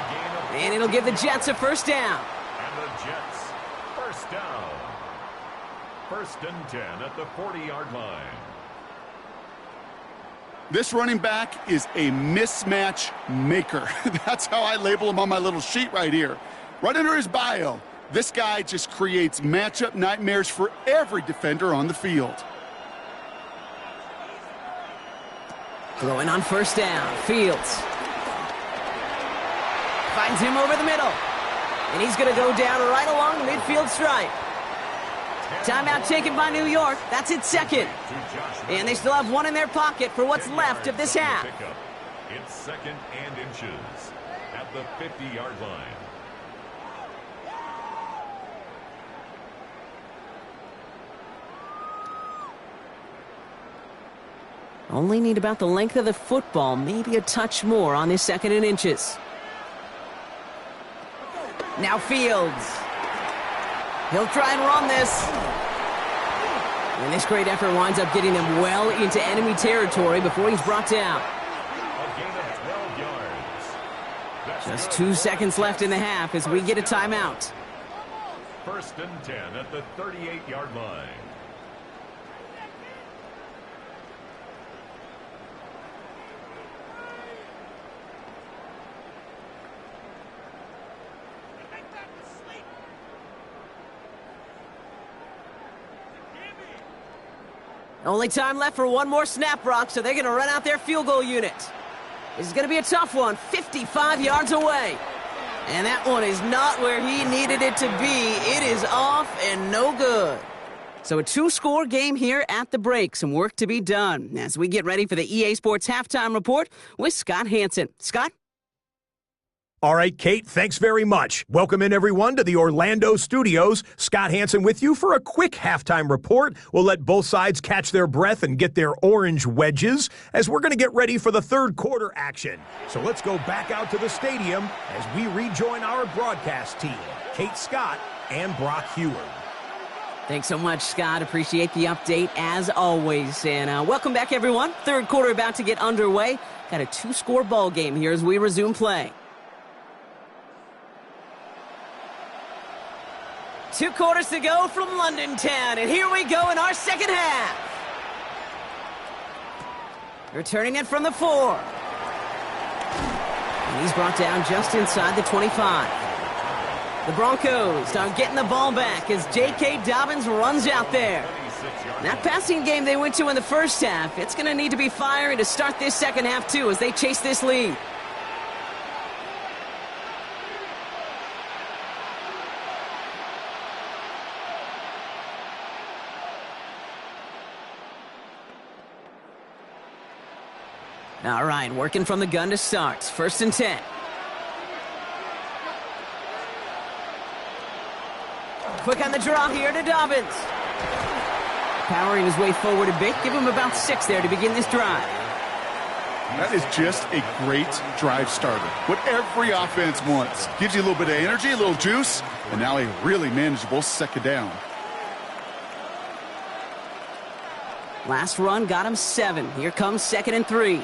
And it'll give the Jets a first down. And the Jets, first down. 1st and 10 at the 40-yard line. This running back is a mismatch maker. That's how I label him on my little sheet right here. Right under his bio, this guy just creates matchup nightmares for every defender on the field. Throwing on first down, Fields. Finds him over the middle. And he's going to go down right along the midfield stripe. Timeout taken by New York. That's its 2nd. And they still have 1 in their pocket for what's left of this half. It's 2nd and inches at the 50-yard line. Only need about the length of the football, maybe a touch more on this 2nd and inches. Now Fields. He'll try and run this. And this great effort winds up getting them well into enemy territory before he's brought down. A gain of 12 yards. Just 2 seconds left in the half as we get a timeout. 1st and 10 at the 38-yard line. Only time left for one more snap, Brock, so they're going to run out their field goal unit. This is going to be a tough one, 55 yards away. And that one is not where he needed it to be. It is off and no good. So a 2-score game here at the break. Some work to be done as we get ready for the EA Sports Halftime Report with Scott Hansen. Scott? All right, Kate, thanks very much. Welcome in, everyone, to the Orlando studios. Scott Hansen with you for a quick halftime report. We'll let both sides catch their breath and get their orange wedges as we're going to get ready for the 3rd quarter action. So let's go back out to the stadium as we rejoin our broadcast team, Kate Scott and Brock Heward. Thanks so much, Scott. Appreciate the update, as always. And welcome back, everyone. 3rd quarter about to get underway. Got a 2-score ball game here as we resume play. 2 quarters to go from London Town, and here we go in our 2nd half. Returning it from the 4. And he's brought down just inside the 25. The Broncos start getting the ball back as J.K. Dobbins runs out there. That passing game they went to in the 1st half, it's going to need to be firing to start this 2nd half, too, as they chase this lead. All right, working from the gun to start. 1st and 10. Quick on the draw here to Dobbins. Powering his way forward a bit. Give him about 6 there to begin this drive. That is just a great drive starter. What every offense wants. Gives you a little bit of energy, a little juice, and now a really manageable 2nd down. Last run got him 7. Here comes 2nd and 3.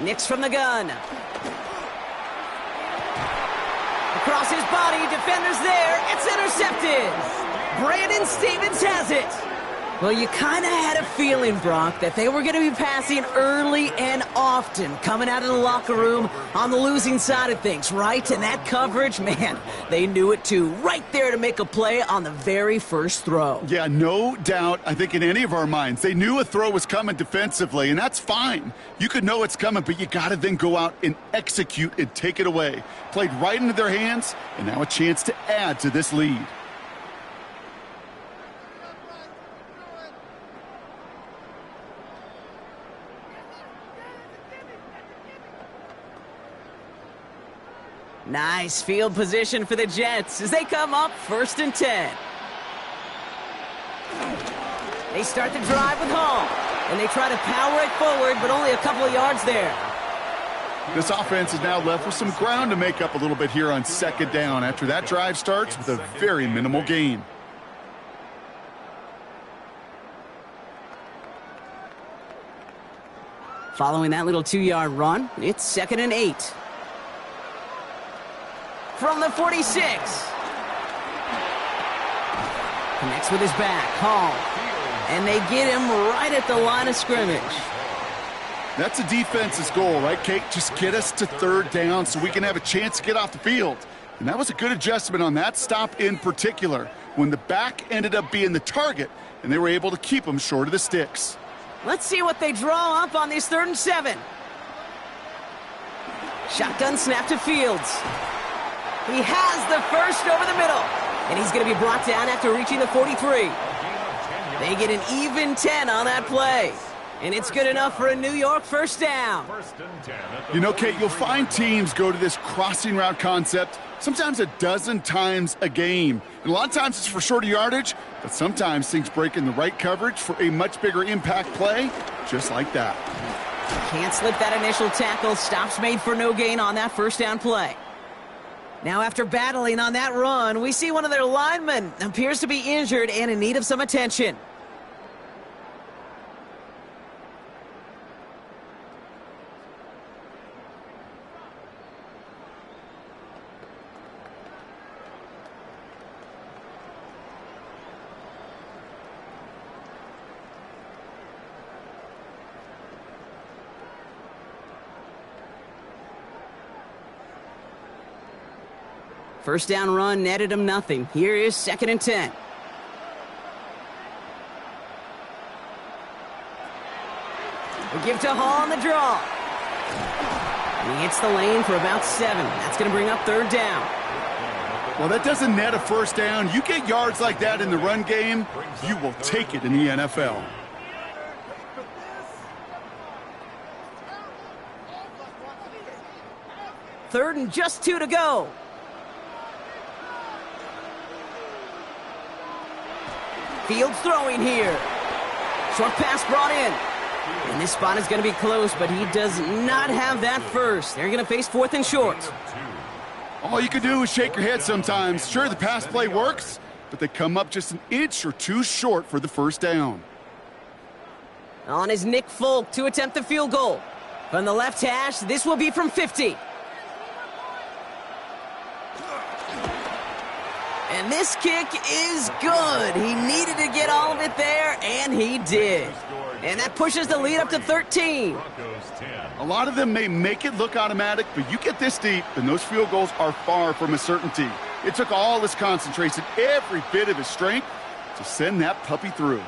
Nix from the gun. Across his body, defenders there. It's intercepted. Brandon Stevens has it. Well, you kind of had a feeling, Brock, that they were going to be passing early and often, coming out of the locker room on the losing side of things, right? And that coverage, man, they knew it too. Right there to make a play on the very first throw. Yeah, no doubt, I think in any of our minds, they knew a throw was coming defensively, and that's fine. You could know it's coming, but you got to then go out and execute and take it away. Played right into their hands, and now a chance to add to this lead. Nice field position for the Jets as they come up 1st and 10. They start the drive with Hall, and they try to power it forward, but only a couple of yards there. This offense is now left with some ground to make up a little bit here on 2nd down after that drive starts with a very minimal gain. Following that little 2-yard run, it's 2nd and 8. From the 46. Connects with his back, Hall. And they get him right at the line of scrimmage. That's a defense's goal, right, Kate? Just get us to 3rd down so we can have a chance to get off the field. And that was a good adjustment on that stop in particular, when the back ended up being the target, and they were able to keep him short of the sticks. Let's see what they draw up on this 3rd and 7. Shotgun snap to Fields. He has the first over the middle, and he's going to be brought down after reaching the 43. They get an even 10 on that play. And it's good enough for a New York first down. First and 10 at the You know, Kate, you'll 43 find teams go to this crossing route concept sometimes a dozen times a game. And a lot of times it's for shorter yardage, but sometimes things break in the right coverage for a much bigger impact play, just like that. Can't slip that initial tackle. Stops made for no gain on that first down play. Now, after battling on that run, we see one of their linemen appears to be injured and in need of some attention. First down run netted him nothing. Here is 2nd and 10. We give to Hall on the draw. And he hits the lane for about 7. That's going to bring up 3rd down. Well, that doesn't net a first down. You get yards like that in the run game, you will take it in the NFL. Third and just 2 to go. Fields throwing here. Short pass brought in. And this spot is going to be close, but he does not have that first. They're going to face 4th and short. All you can do is shake your head sometimes. Sure, the pass play works, but they come up just an inch or 2 short for the first down. On is Nick Folk to attempt the field goal. From the left hash, this will be from 50. And this kick is good. He needed to get all of it there, and he did. And that pushes the lead up to 13. A lot of them may make it look automatic, but you get this deep, and those field goals are far from a certainty. It took all his concentration, every bit of his strength, to send that puppy through.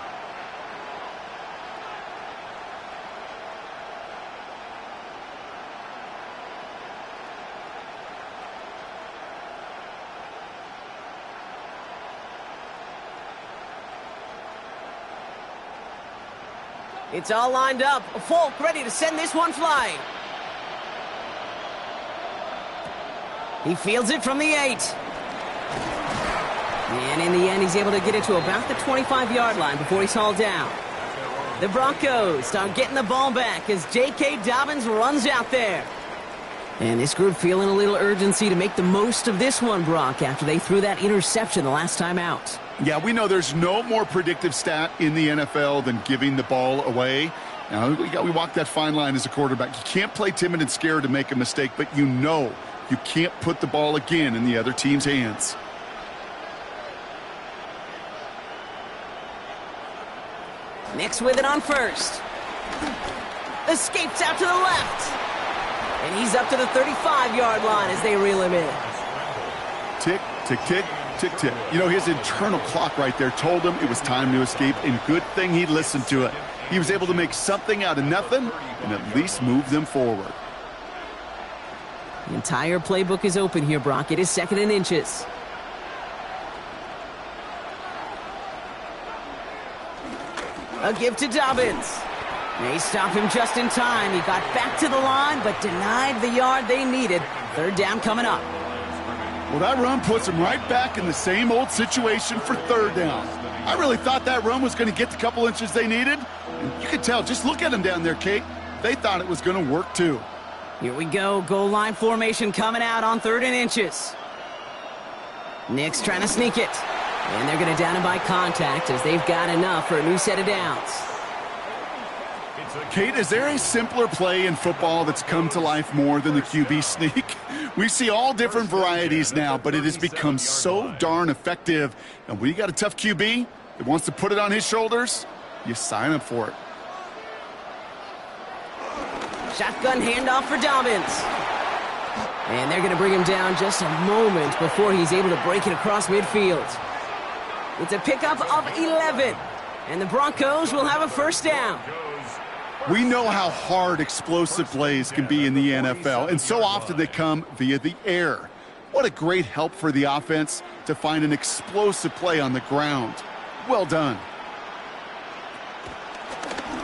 It's all lined up. Folk ready to send this one flying. He fields it from the 8. And in the end, he's able to get it to about the 25-yard line before he's hauled down. The Broncos start getting the ball back as J.K. Dobbins runs out there. And this group feeling a little urgency to make the most of this one, Brock, after they threw that interception the last time out. Yeah, we know there's no more predictive stat in the NFL than giving the ball away. Now, we walk that fine line as a quarterback. You can't play timid and scared to make a mistake, but you know you can't put the ball again in the other team's hands. Nick's with it on first. Escapes out to the left. And he's up to the 35-yard line as they reel him in. Tick, tick, tick, tick, tick. You know, his internal clock right there told him it was time to escape, and good thing he listened to it. He was able to make something out of nothing and at least move them forward. The entire playbook is open here, Brock. It is 2nd and inches. A give to Dobbins. They stop him just in time. He got back to the line, but denied the yard they needed. 3rd down coming up. Well, that run puts him right back in the same old situation for 3rd down. I really thought that run was going to get the couple inches they needed. And you could tell, just look at them down there, Kate. They thought it was going to work too. Here we go. Goal line formation coming out on 3rd and inches. Nick's trying to sneak it. And they're going to down him by contact as they've got enough for a new set of downs. Kate, is there a simpler play in football that's come to life more than the QB sneak? We see all different varieties now, but it has become so darn effective. And when you got a tough QB that wants to put it on his shoulders, you sign up for it. Shotgun handoff for Dobbins. And they're going to bring him down just a moment before he's able to break it across midfield. It's a pickup of 11. And the Broncos will have a 1st down. We know how hard explosive plays can be in the NFL, and so often they come via the air. What a great help for the offense to find an explosive play on the ground. Well done.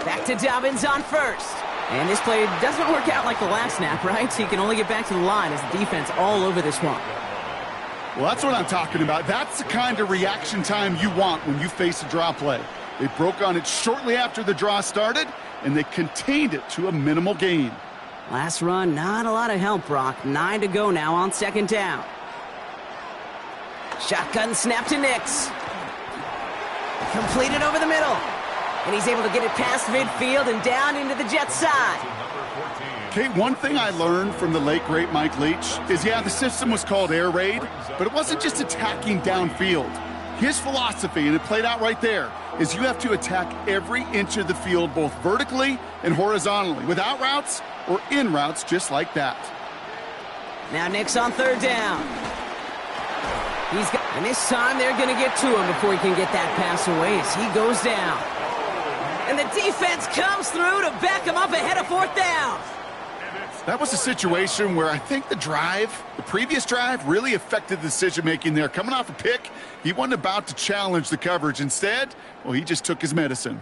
Back to Dobbins on first. And this play doesn't work out like the last snap, right? So he can only get back to the line as the defense all over this one. Well, that's what I'm talking about. That's the kind of reaction time you want when you face a draw play. They broke on it shortly after the draw started, and they contained it to a minimal gain. Last run, not a lot of help, Brock. 9 to go now on second down. Shotgun snap to Nix. Completed over the middle. And he's able to get it past midfield and down into the Jets' side. Okay, one thing I learned from the late, great Mike Leach is, yeah, the system was called air raid, but it wasn't just attacking downfield. His philosophy, and it played out right there, is you have to attack every inch of the field, both vertically and horizontally, without routes or in routes just like that. Now Nix on third down. And this time they're going to get to him before he can get that pass away as he goes down. And the defense comes through to back him up ahead of fourth down. That was a situation where I think the previous drive, really affected the decision-making there. Coming off a pick, he wasn't about to challenge the coverage. Instead, well, he just took his medicine.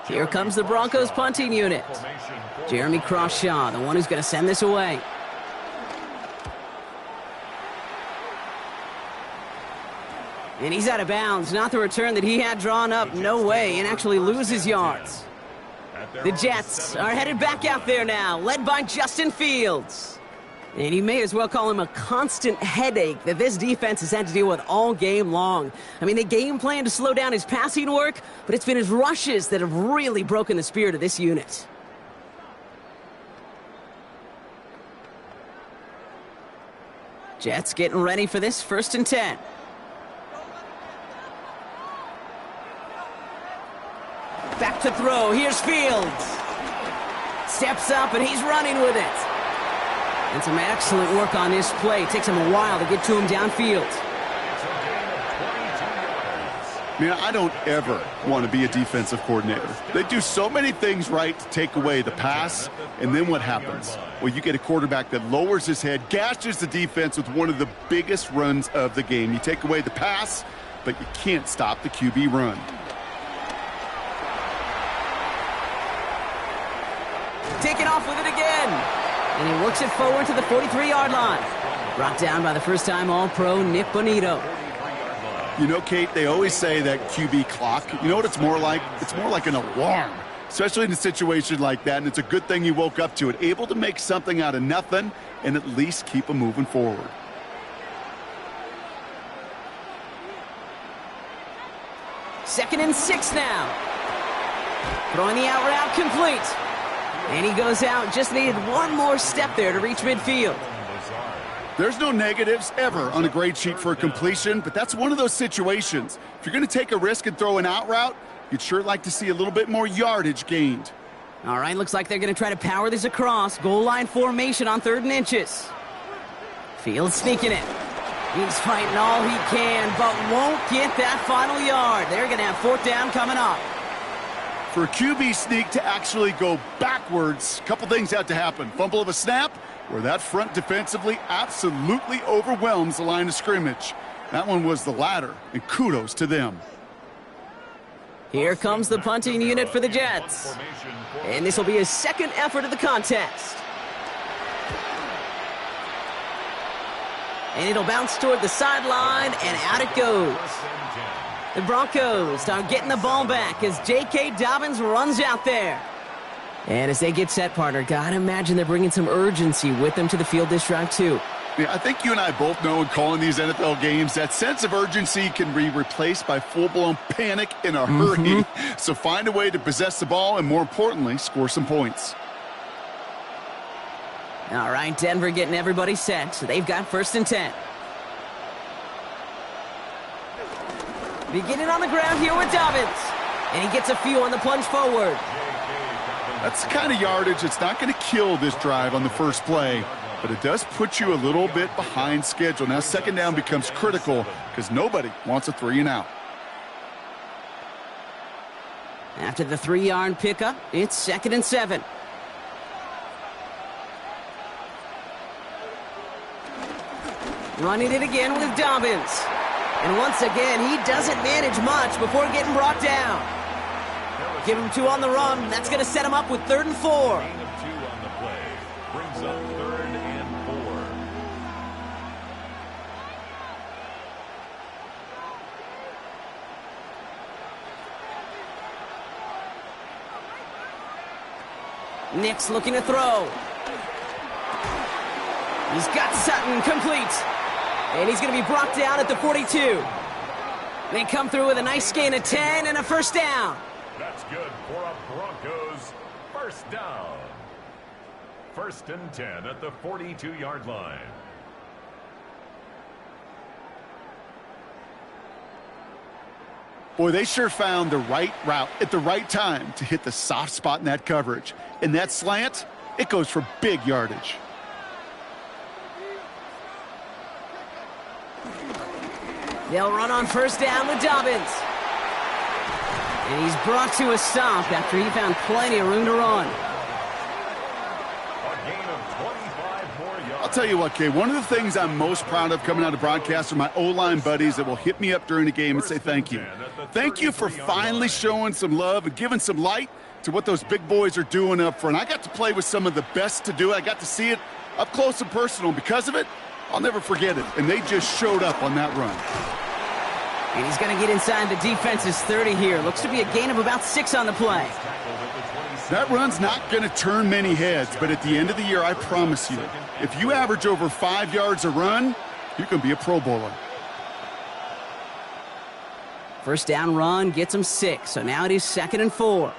Here comes the Broncos punting unit. Jeremy Crawshaw, the one who's going to send this away. And he's out of bounds. Not the return that he had drawn up. No way. And actually loses yards. The Jets are headed back out there now, led by Justin Fields. And you may as well call him a constant headache that this defense has had to deal with all game long. I mean, they game plan to slow down his passing work, but it's been his rushes that have really broken the spirit of this unit. Jets getting ready for this 1st and 10. Back to throw. Here's Fields. Steps up, and he's running with it. And some excellent work on this play. It takes him a while to get to him downfield. Man, I don't ever want to be a defensive coordinator. They do so many things right to take away the pass, and then what happens? Well, you get a quarterback that lowers his head, gashes the defense with one of the biggest runs of the game. You take away the pass, but you can't stop the QB run. Taking off with it again. And he works it forward to the 43-yard line. Brought down by the first-time All-Pro Nick Bonito. You know, Kate, they always say that QB clock, you know what it's more like? It's more like an alarm, especially in a situation like that, and it's a good thing you woke up to it, able to make something out of nothing and at least keep them moving forward. Second and 6 now. Throwing the out route complete. And he goes out, just needed one more step there to reach midfield. There's no negatives ever on a grade sheet for a completion, but that's one of those situations. If you're going to take a risk and throw an out route, you'd sure like to see a little bit more yardage gained. All right, looks like they're going to try to power this across. Goal line formation on 3rd and inches. Fields sneaking it. He's fighting all he can, but won't get that final yard. They're going to have 4th down coming up. For a QB sneak to actually go backwards, a couple things have to happen. Fumble of a snap, where that front defensively absolutely overwhelms the line of scrimmage. That one was the latter, and kudos to them. Here comes the punting unit for the Jets. And this will be his 2nd effort of the contest. And it'll bounce toward the sideline, and out it goes. The Broncos are getting the ball back as J.K. Dobbins runs out there. And as they get set, partner, gotta imagine they're bringing some urgency with them to the field this drive, too. Yeah, I think you and I both know in calling these NFL games, that sense of urgency can be replaced by full-blown panic in a hurry. So find a way to possess the ball and, more importantly, score some points. All right, Denver getting everybody set. So they've got 1st and 10. Beginning on the ground here with Dobbins. And he gets a few on the plunge forward. That's the kind of yardage that's not going to kill this drive on the first play. but it does put you a little bit behind schedule. Now second down becomes critical because nobody wants a 3-and-out. After the 3-yard pickup, it's 2nd and 7. Running it again with Dobbins. And once again, he doesn't manage much before getting brought down. Give him 2 on the run. That's going to set him up with 3rd and 4. Gain of 2 on the play. Brings up 3rd and 4. Nick's looking to throw. He's got Sutton complete. And he's going to be brought down at the 42. They come through with a nice gain of 10 and a first down. That's good for a Broncos first down. 1st and 10 at the 42-yard line. Boy, they sure found the right route at the right time to hit the soft spot in that coverage. And that slant, it goes for big yardage. They'll run on first down with Dobbins. And he's brought to a stop after he found plenty of room to run. A gain of 25 more yards. I'll tell you what, Kay, one of the things I'm most proud of coming out of broadcast are my O-line buddies that will hit me up during the game and say thank you. Thank you for finally showing some love and giving some light to what those big boys are doing up front. I got to play with some of the best to do it. I got to see it up close and personal. Because of it, I'll never forget it. And they just showed up on that run. And he's going to get inside the defense's 30 here. Looks to be a gain of about 6 on the play. That run's not going to turn many heads, but at the end of the year, I promise you, if you average over 5 yards a run, you're going to be a Pro Bowler. First down run gets him 6, so now it is 2nd and 4.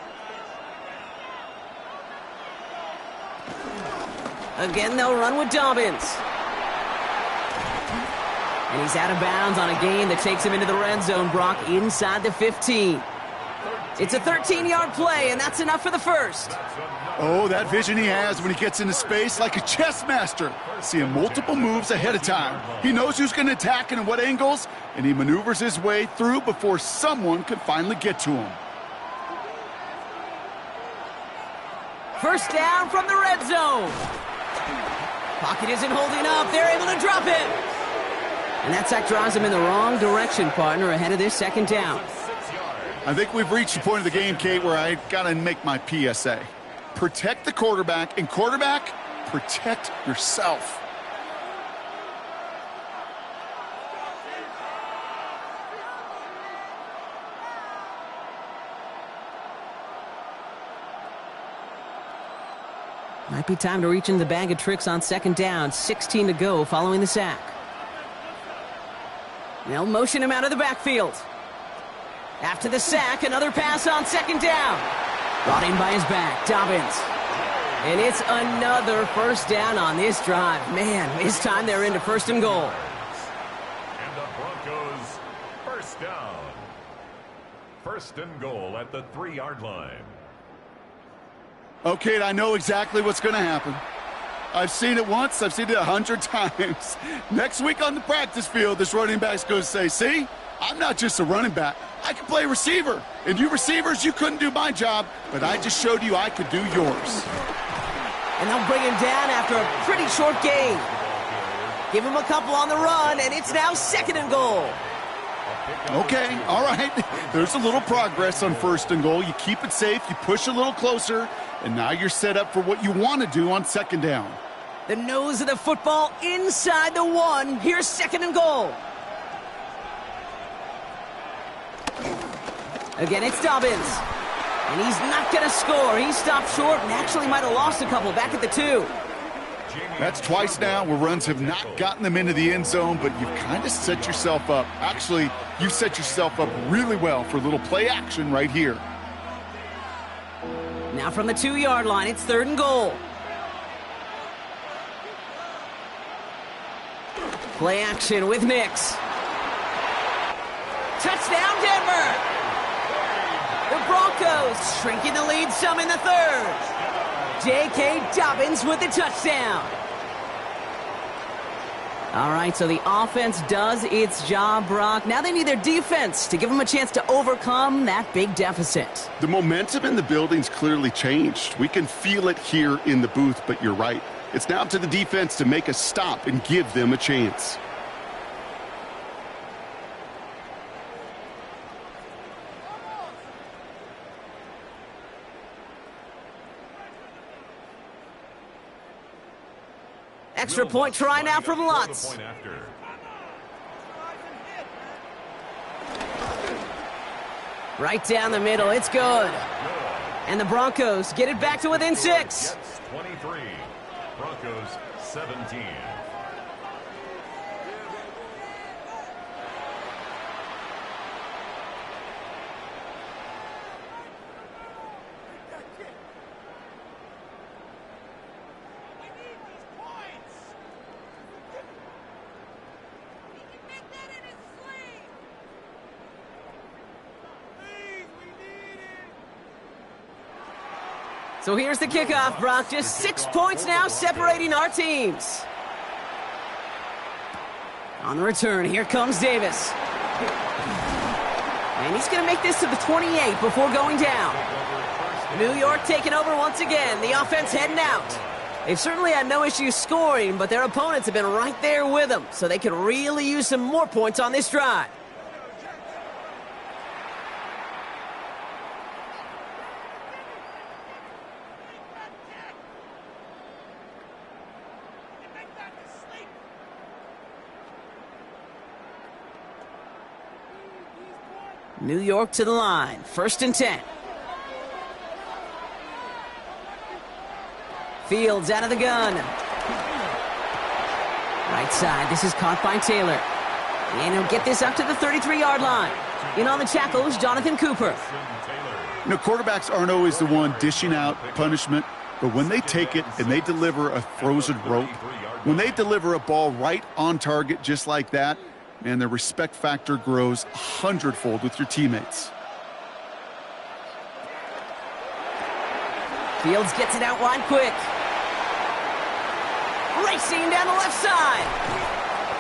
Again, they'll run with Dobbins. And he's out of bounds on a gain that takes him into the red zone, Brock, inside the 15. It's a 13-yard play, and that's enough for the first. Oh, that vision he has when he gets into space like a chess master, seeing multiple moves ahead of time. He knows who's going to attack and in what angles, and he maneuvers his way through before someone can finally get to him. First down from the red zone. Pocket isn't holding up. They're able to drop it. And that sack drives him in the wrong direction, partner, ahead of this 2nd down. I think we've reached the point of the game, Kate, where I got to make my PSA. Protect the quarterback, and quarterback, protect yourself. Might be time to reach in the bag of tricks on 2nd down. 16 to go following the sack. They'll motion him out of the backfield. After the sack, another pass on 2nd down. Brought in by his back, Dobbins. And it's another first down on this drive. Man, this time they're into 1st and goal. And the Broncos first down. 1st and goal at the 3-yard line. Okay, I know exactly what's going to happen. I've seen it once. I've seen it 100 times. Next week on the practice field, this running back's going to say, see, I'm not just a running back. I can play receiver. And you receivers, you couldn't do my job, but I just showed you I could do yours. And they'll bring him down after a pretty short gain. Give him a couple on the run, and it's now 2nd and goal. Okay, all right. There's a little progress on 1st and goal. You keep it safe, you push a little closer, and now you're set up for what you want to do on 2nd down. The nose of the football inside the 1. Here's 2nd and goal. Again, it's Dobbins. And he's not going to score. He stopped short and actually might have lost a couple back at the 2. That's twice now where runs have not gotten them into the end zone, but you've kind of set yourself up. Actually, you set yourself up really well for a little play action right here. Now from the 2-yard line, it's 3rd and goal. Play action with Nix. Touchdown, Denver! The Broncos shrinking the lead some in the 3rd. J.K. Dobbins with the touchdown. All right, so the offense does its job, Brock. Now they need their defense to give them a chance to overcome that big deficit. The momentum in the building's clearly changed. We can feel it here in the booth, but you're right. It's now up to the defense to make a stop and give them a chance. Extra point try now from Lutz. Right down the middle, it's good. And the Broncos get it back to within 6. 23, Broncos 17. So here's the kickoff, Brock. Just 6 points now separating our teams. On the return, here comes Davis. And he's going to make this to the 28 before going down. New York taking over once again. The offense heading out. They've certainly had no issues scoring, but their opponents have been right there with them, so they could really use some more points on this drive. New York to the line. 1st and 10. Fields out of the gun. Right side. This is caught by Taylor. And he'll get this up to the 33-yard line. In on the tackles, Jonathan Cooper. You know, quarterbacks aren't always the one dishing out punishment, but when they take it and they deliver a frozen rope, when they deliver a ball right on target just like that, and the respect factor grows 100-fold with your teammates. Fields gets it out wide quick. Racing down the left side.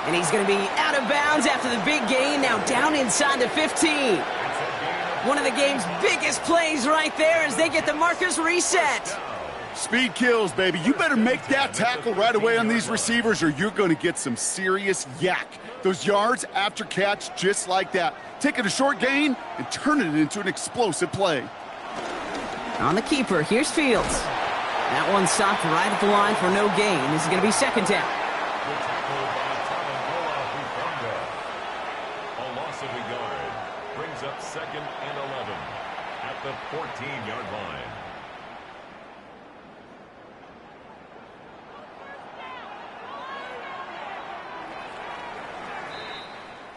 And he's going to be out of bounds after the big gain, now down inside the 15. One of the game's biggest plays right there as they get the markers reset. Speed kills, baby. You better make that tackle right away on these receivers or you're going to get some serious yak. Those yards after catch just like that. Taking a short gain and turning it into an explosive play. On the keeper, here's Fields. That one stopped right at the line for no gain. This is going to be 2nd down. A loss of a yard brings up 2nd and 11 at the 14-yard line.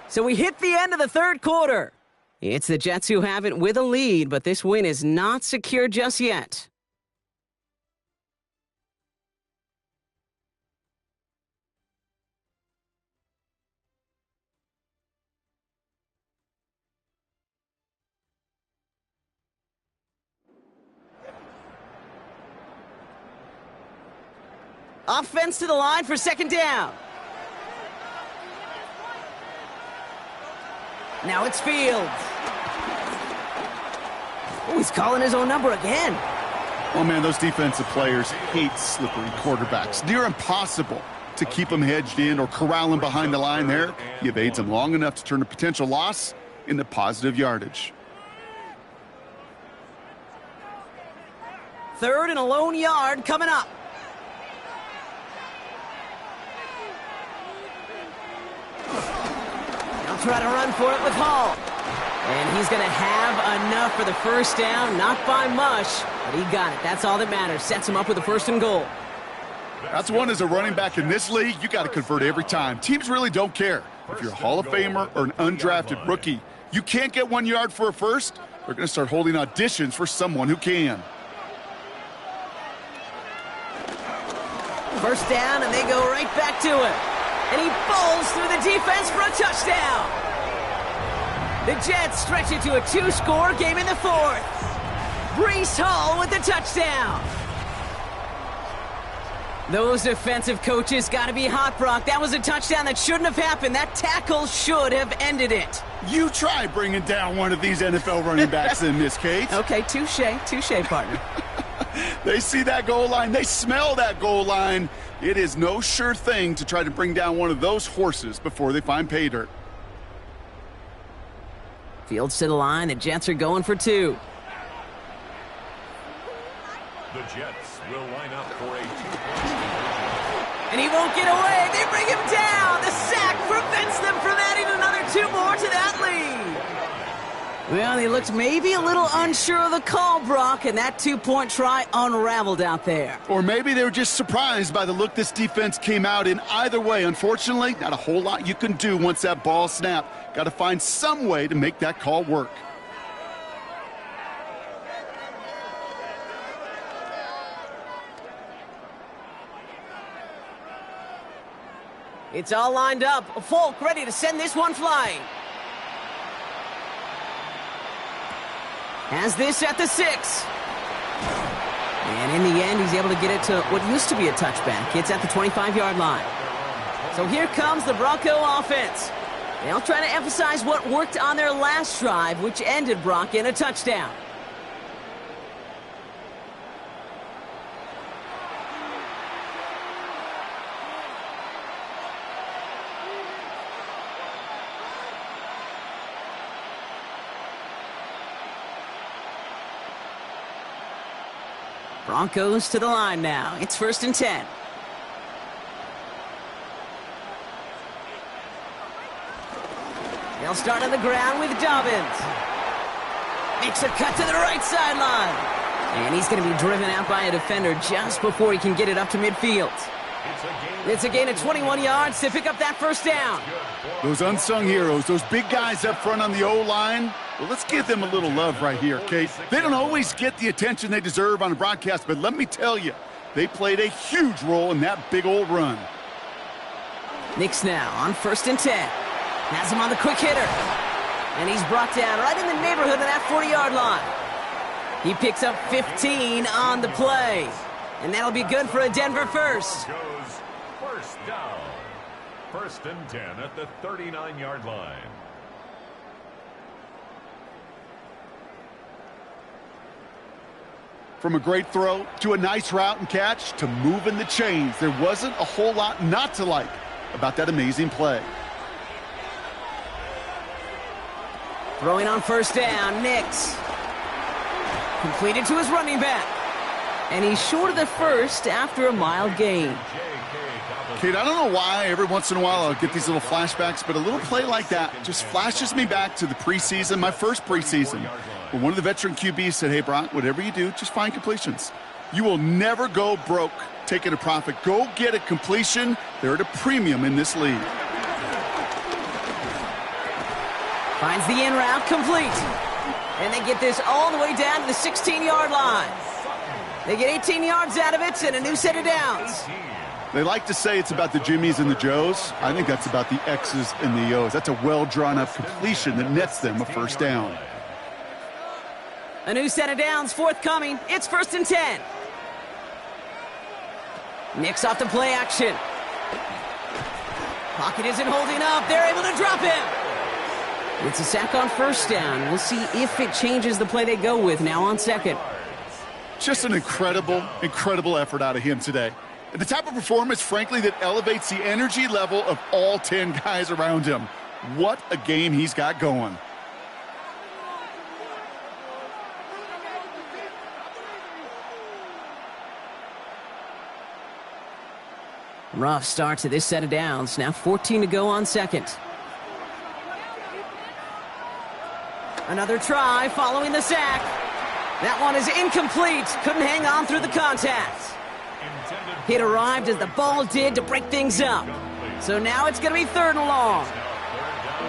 So we hit the end of the 3rd quarter. It's the Jets who have it with a lead, but this win is not secure just yet. Offense to the line for 2nd down. Now it's Fields. Oh, he's calling his own number again. Oh, man, those defensive players hate slippery quarterbacks. Near impossible to keep them hedged in or corral them behind the line there. He evades them long enough to turn a potential loss into positive yardage. 3rd and a lone yard coming up. Try to run for it with Hall. And he's going to have enough for the 1st down. Not by much, but he got it. That's all that matters. Sets him up with a 1st and goal. That's one as a running back in this league, you got to convert every time. Teams really don't care. If you're a Hall of Famer or an undrafted rookie, you can't get 1 yard for a first, they're going to start holding auditions for someone who can. 1st down, and they go right back to it. And he bowls through the defense for a touchdown. The Jets stretch it to a 2-score game in the 4th. Breece Hall with the touchdown. Those defensive coaches got to be hot, Brock. That was a touchdown that shouldn't have happened. That tackle should have ended it. You try bringing down one of these NFL running backs in this case. Okay, touche, partner. They see that goal line. They smell that goal line. It is no sure thing to try to bring down one of those horses before they find pay dirt. Fields to the line. The Jets are going for 2. The Jets will line up for a 2-point. And he won't get away. They bring him down. The sack prevents them from adding another 2 more to that lead. Well, they looked maybe a little unsure of the call, Brock, and that 2-point try unraveled out there. Or maybe they were just surprised by the look this defense came out in. Either way, unfortunately, not a whole lot you can do once that ball snapped. Got to find some way to make that call work. It's all lined up. Folk ready to send this one flying. Has this at the 6. And in the end, he's able to get it to what used to be a touchback. It's at the 25-yard line. So here comes the Bronco offense. They'll try to emphasize what worked on their last drive, which ended Brock in a touchdown. Broncos to the line now. It's 1st and 10. They'll start on the ground with Dobbins. Makes a cut to the right sideline. And he's going to be driven out by a defender just before he can get it up to midfield. It's a gain of 21 yards to pick up that 1st down. Those unsung heroes, those big guys up front on the O-line, well, let's give them a little love right here, Kate. They don't always get the attention they deserve on a broadcast, but let me tell you, they played a huge role in that big old run. Knicks now on 1st and 10. Has him on the quick hitter. And he's brought down right in the neighborhood of that 40-yard line. He picks up 15 on the play. And that'll be good for a Denver first. Goes 1st down. 1st and 10 at the 39-yard line. From a great throw to a nice route and catch to moving the chains, there wasn't a whole lot not to like about that amazing play. Throwing on 1st down, Knicks. Completed to his running back. And he's short of the 1st after a mild gain. Kate, I don't know why every once in a while I'll get these little flashbacks, but a little play like that just flashes me back to the preseason, my first preseason, where one of the veteran QBs said, hey, Brock, whatever you do, just find completions. You will never go broke taking a profit. Go get a completion. They're at a premium in this league. Finds the in route complete. And they get this all the way down to the 16-yard line. They get 18 yards out of it and a new set of downs. They like to say it's about the Jimmies and the Joes. I think that's about the X's and the O's. That's a well-drawn-up completion that nets them a 1st down. A new set of downs forthcoming. It's 1st and 10. Knicks off the play action. Pocket isn't holding up. They're able to drop him. It's a sack on 1st down. We'll see if it changes the play they go with now on 2nd. Just an incredible, incredible effort out of him today. And the type of performance, frankly, that elevates the energy level of all 10 guys around him. What a game he's got going. Rough start to this set of downs. Now 14 to go on 2nd. Another try following the sack. That one is incomplete. Couldn't hang on through the contact. It arrived as the ball did to break things up. So now it's going to be 3rd and long.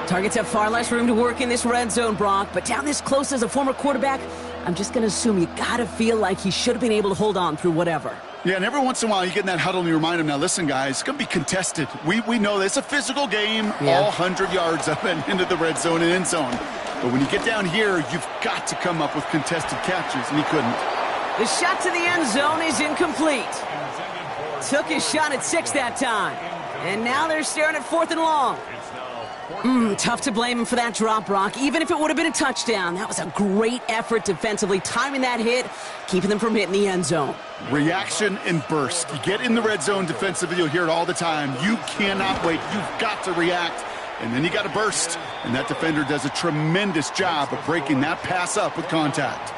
Targets have far less room to work in this red zone, Brock, but down this close as a former quarterback, I'm just going to assume you got to feel like he should have been able to hold on through whatever. Yeah, and every once in a while you get in that huddle and you remind him, now listen, guys, it's going to be contested. We know this. It's a physical game, all 100 yards up and into the red zone and end zone. But when you get down here, you've got to come up with contested catches, and he couldn't. The shot to the end zone is incomplete. Took his shot at 6 that time. And now they're staring at 4th and long. Tough to blame him for that drop, Brock. Even if it would have been a touchdown, that was a great effort defensively, timing that hit, keeping them from hitting the end zone. Reaction and burst. You get in the red zone defensively, you'll hear it all the time. You cannot wait. You've got to react. And then you got to burst. And that defender does a tremendous job of breaking that pass up with contact.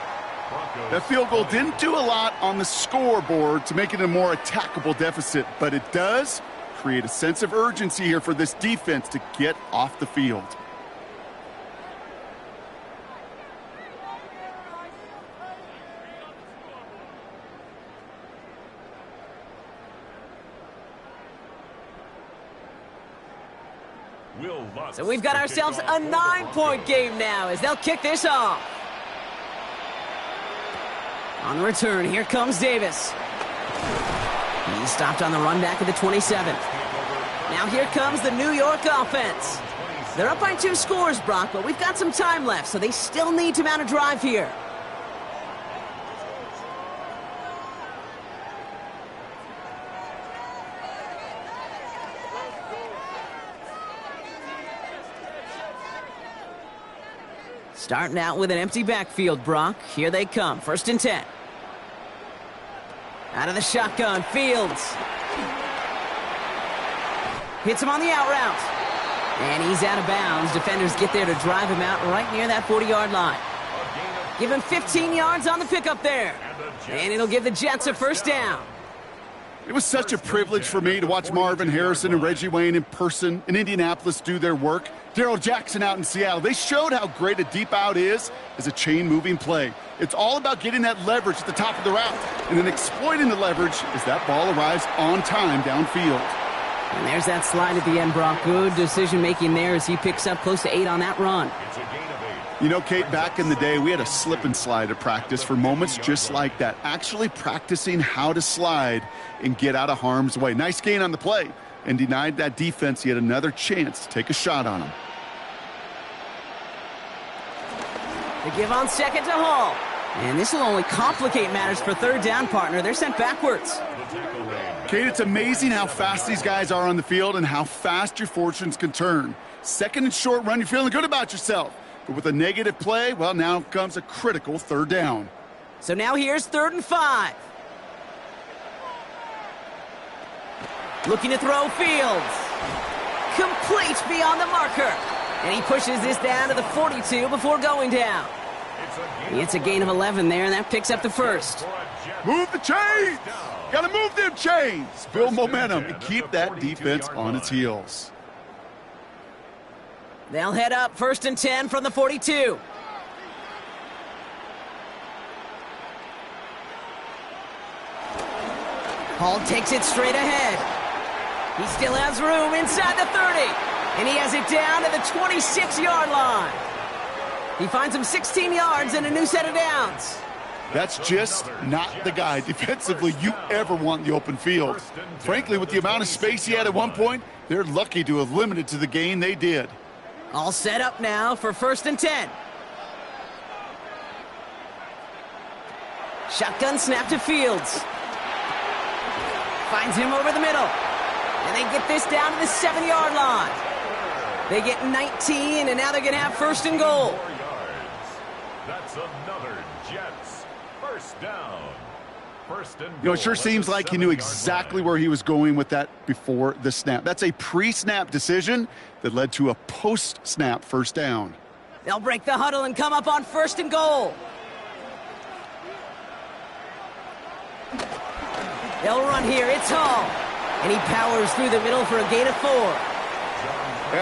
That field goal didn't do a lot on the scoreboard to make it a more attackable deficit, but it does create a sense of urgency here for this defense to get off the field. So we've got ourselves a 9-point game now as they'll kick this off. On the return, here comes Davis. He's stopped on the run back at the 27th. Now here comes the New York offense. They're up by 2 scores, Brock, but we've got some time left, so they still need to mount a drive here. Starting out with an empty backfield, Brock. Here they come, 1st and 10. Out of the shotgun, Fields. Hits him on the out route. And he's out of bounds. Defenders get there to drive him out right near that 40-yard line. Give him 15 yards on the pickup there. And it'll give the Jets a 1st down. It was such a privilege for me to watch Marvin Harrison and Reggie Wayne in person in Indianapolis do their work. Darrell Jackson out in Seattle. They showed how great a deep out is as a chain-moving play. It's all about getting that leverage at the top of the route and then exploiting the leverage as that ball arrives on time downfield. And there's that slide at the end, Brock. Good decision-making there as he picks up close to 8 on that run. You know, Kate, back in the day, we had a slip and slide at practice for moments just like that. Actually practicing how to slide and get out of harm's way. Nice gain on the play and denied that defense yet another chance to take a shot on him. The give on 2nd to Hall. And this will only complicate matters for 3rd down, partner. They're sent backwards. Kate, it's amazing how fast these guys are on the field and how fast your fortunes can turn. 2nd and short run, you're feeling good about yourself. But with a negative play, well, now comes a critical 3rd down. So now here's 3rd and 5. Looking to throw, Fields. Complete beyond the marker. And he pushes this down to the 42 before going down. It's a gain of 11 there, and that picks up the 1st. Move the chains! Gotta move them chains! Build momentum and keep that defense on its heels. They'll head up 1st and 10 from the 42. Hall takes it straight ahead. He still has room inside the 30. And he has it down to the 26-yard line. He finds him 16 yards and a new set of downs. That's just not the guy defensively you ever want in the open field. Frankly, with the amount of space he had at one point, they're lucky to have limited to the gain they did. All set up now for 1st and 10. Shotgun snap to Fields. Finds him over the middle. And they get this down to the 7-yard line. They get 19, and now they're going to have 1st and goal. That's another Jets 1st down. 1st and goal. You know, it sure seems like he knew exactly where he was going with that before the snap. That's a pre-snap decision that led to a post-snap 1st down. They'll break the huddle and come up on 1st and goal. They'll run here. It's Hall. And he powers through the middle for a gain of 4.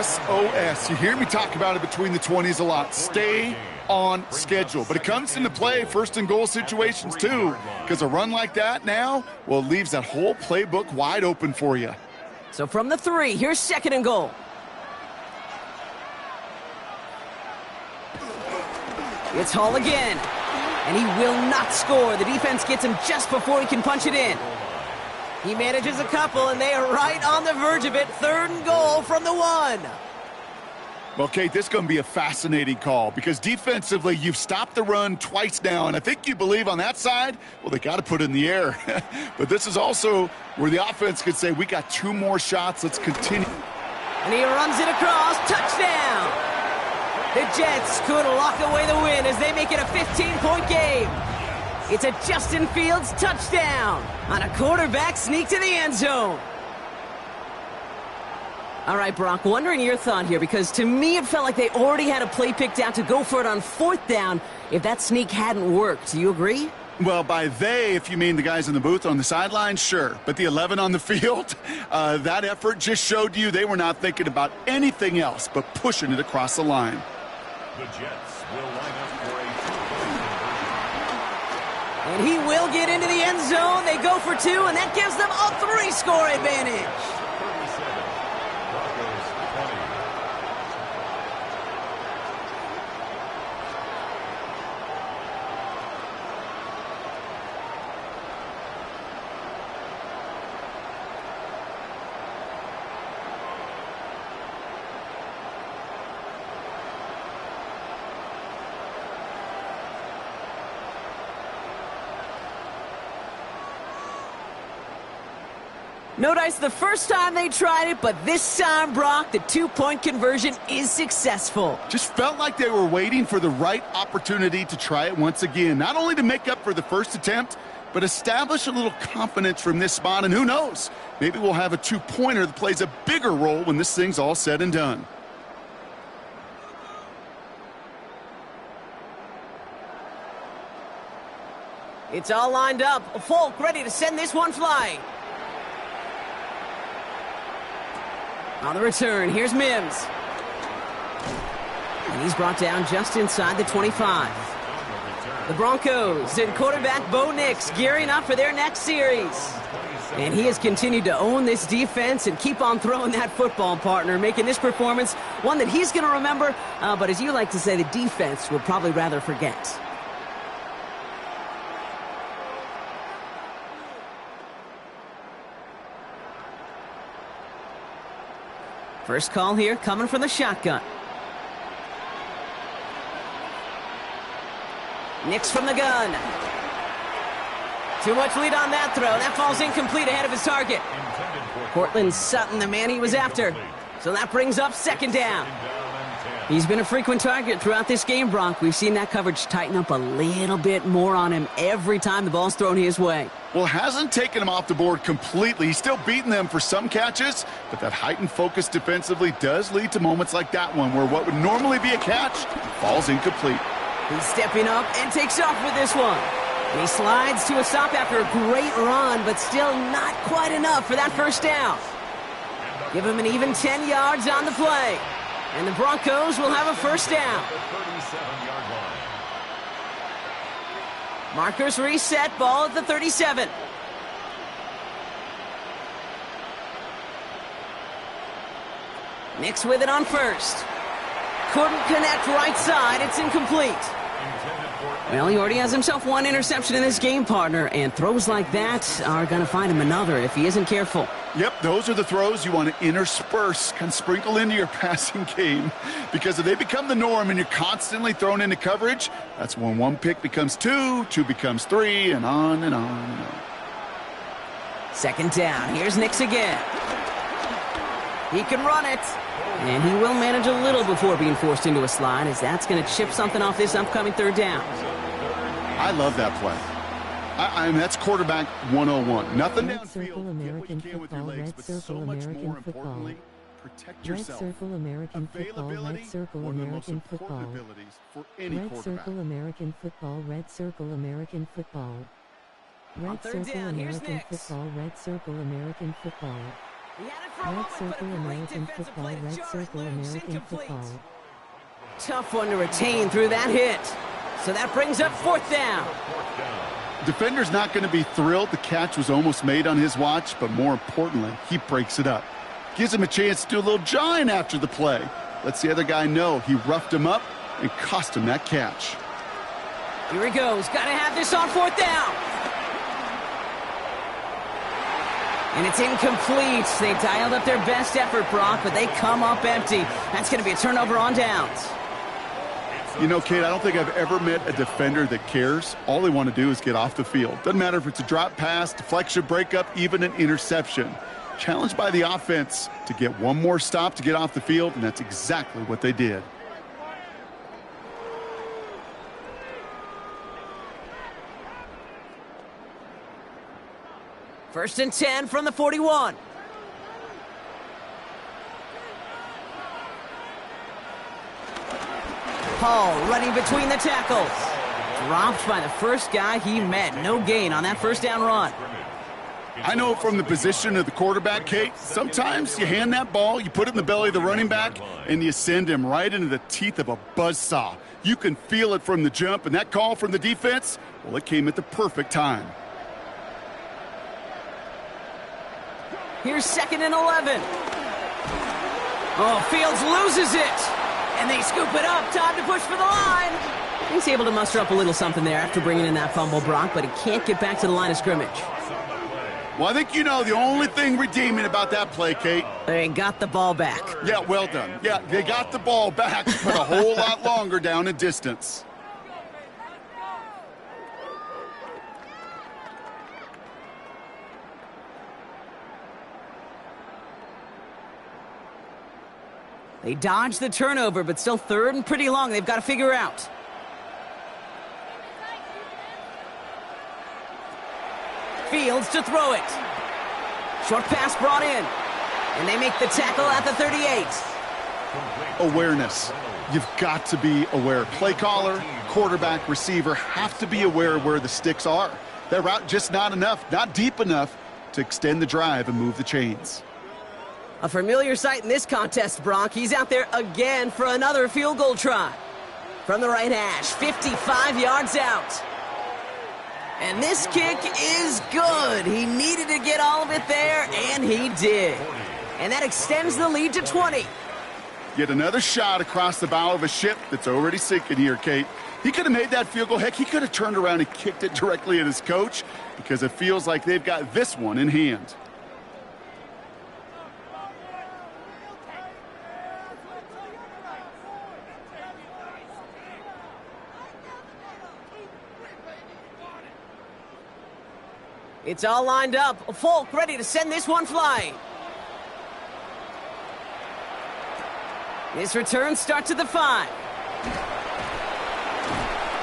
SOS. You hear me talk about it between the 20s a lot. Stay on schedule. But it comes into play 1st and goal situations too, because a run like that now, well, it leaves that whole playbook wide open for you. So from the 3, here's 2nd and goal. It's Hall again. And he will not score. The defense gets him just before he can punch it in. He manages a couple, and they are right on the verge of it. 3rd and goal from the 1. Well, Kate, this is going to be a fascinating call because defensively, you've stopped the run twice now, and I think you believe on that side, well, they got to put it in the air. But this is also where the offense could say, we got 2 more shots, let's continue. And he runs it across, touchdown! The Jets could lock away the win as they make it a 15-point game. It's a Justin Fields touchdown on a quarterback sneak to the end zone. All right, Brock, wondering your thought here, because to me it felt like they already had a play picked out to go for it on 4th down if that sneak hadn't worked. Do you agree? Well, by they, if you mean the guys in the booth on the sideline, sure. But the 11 on the field, that effort just showed you they were not thinking about anything else but pushing it across the line. The Jets will line up for a 2-point conversion. And he will get into the end zone. They go for 2, and that gives them a 3-score advantage. 37, Broncos 20. No dice the first time they tried it, but this time, Brock, the 2-point conversion is successful. Just felt like they were waiting for the right opportunity to try it once again. Not only to make up for the first attempt, but establish a little confidence from this spot. And who knows, maybe we'll have a 2-pointer that plays a bigger role when this thing's all said and done. It's all lined up. Folk ready to send this one flying. On the return, here's Mims. And he's brought down just inside the 25. The Broncos and quarterback Bo Nix gearing up for their next series. And he has continued to own this defense and keep on throwing that football, partner, making this performance one that he's going to remember, but as you like to say, the defense will probably rather forget. First call here coming from the shotgun. Nix from the gun. Too much lead on that throw. That falls incomplete ahead of his target. Cortland Sutton, the man he was after. So that brings up 2nd down. He's been a frequent target throughout this game, Brock. We've seen that coverage tighten up a little bit more on him every time the ball's thrown his way. Well, hasn't taken him off the board completely. He's still beating them for some catches, but that heightened focus defensively does lead to moments like that one where what would normally be a catch falls incomplete. He's stepping up and takes off with this one. And he slides to a stop after a great run, but still not quite enough for that first down. Give him an even 10 yards on the play. And the Broncos will have a first down. Markers reset, ball at the 37. Nix with it on first. Couldn't connect right side. It's incomplete. Well, he already has himself 1 interception in this game, partner, and throws like that are going to find him another if he isn't careful. Yep, those are the throws you want to intersperse, kind of sprinkle into your passing game, because if they become the norm and you're constantly thrown into coverage, that's when 1 pick becomes 2, 2 becomes 3, and on and on and on. 2nd down. Here's Nix again. He can run it. And he will manage a little before being forced into a slide, as that's going to chip something off this upcoming 3rd down. I love that play. I mean, that's quarterback 101. Nothing Red downfield. circle American football, red circle American football. Protect Red yourself. circle American football, red circle one of the most American football. important abilities for any Red quarterback. circle American football, red circle American football. Red 3rd circle down, here's American Nix. football, red circle American football. He had it for a Red moment, but a circle great American defensive football, play to red jar it circle loose. American Incomplete. football. Tough one to retain through that hit. So that brings up 4th down. Defender's not going to be thrilled the catch was almost made on his watch, but more importantly, he breaks it up. Gives him a chance to do a little jawing after the play. Lets the other guy know he roughed him up and cost him that catch. Here he goes. Got to have this on 4th down. And it's incomplete. They dialed up their best effort, Brock, but they come up empty. That's going to be a turnover on downs. You know, Kate, I don't think I've ever met a defender that cares. All they want to do is get off the field. Doesn't matter if it's a drop pass, deflection, breakup, even an interception. Challenged by the offense to get one more stop to get off the field, and that's exactly what they did. First and 10 from the 41. Hall running between the tackles. Dropped by the first guy he met. No gain on that first down run. I know from the position of the quarterback, Kate, sometimes you hand that ball, you put it in the belly of the running back, and you send him right into the teeth of a buzzsaw. You can feel it from the jump, and that call from the defense, well, it came at the perfect time. Here's 2nd and 11. Oh, Fields loses it. And they scoop it up. Time to push for the line. He's able to muster up a little something there after bringing in that fumble, Brock, but he can't get back to the line of scrimmage. Well, I think you know the only thing redeeming about that play, Kate. They got the ball back. Yeah, well done. Yeah, they got the ball back, but a whole lot longer down in distance. They dodged the turnover, but still 3rd and pretty long. They've got to figure out. Fields to throw it. Short pass brought in. And they make the tackle at the 38. Awareness. You've got to be aware. Play caller, quarterback, receiver have to be aware of where the sticks are. That route just not enough, not deep enough to extend the drive and move the chains. A familiar sight in this contest, Brock. He's out there again for another field goal try. From the right hash, 55 yards out. And this kick is good. He needed to get all of it there, and he did. And that extends the lead to 20. Yet another shot across the bow of a ship that's already sinking here, Kate. He could have made that field goal. Heck, he could have turned around and kicked it directly at his coach because it feels like they've got this one in hand. It's all lined up. Folk ready to send this one flying. This return starts at the 5.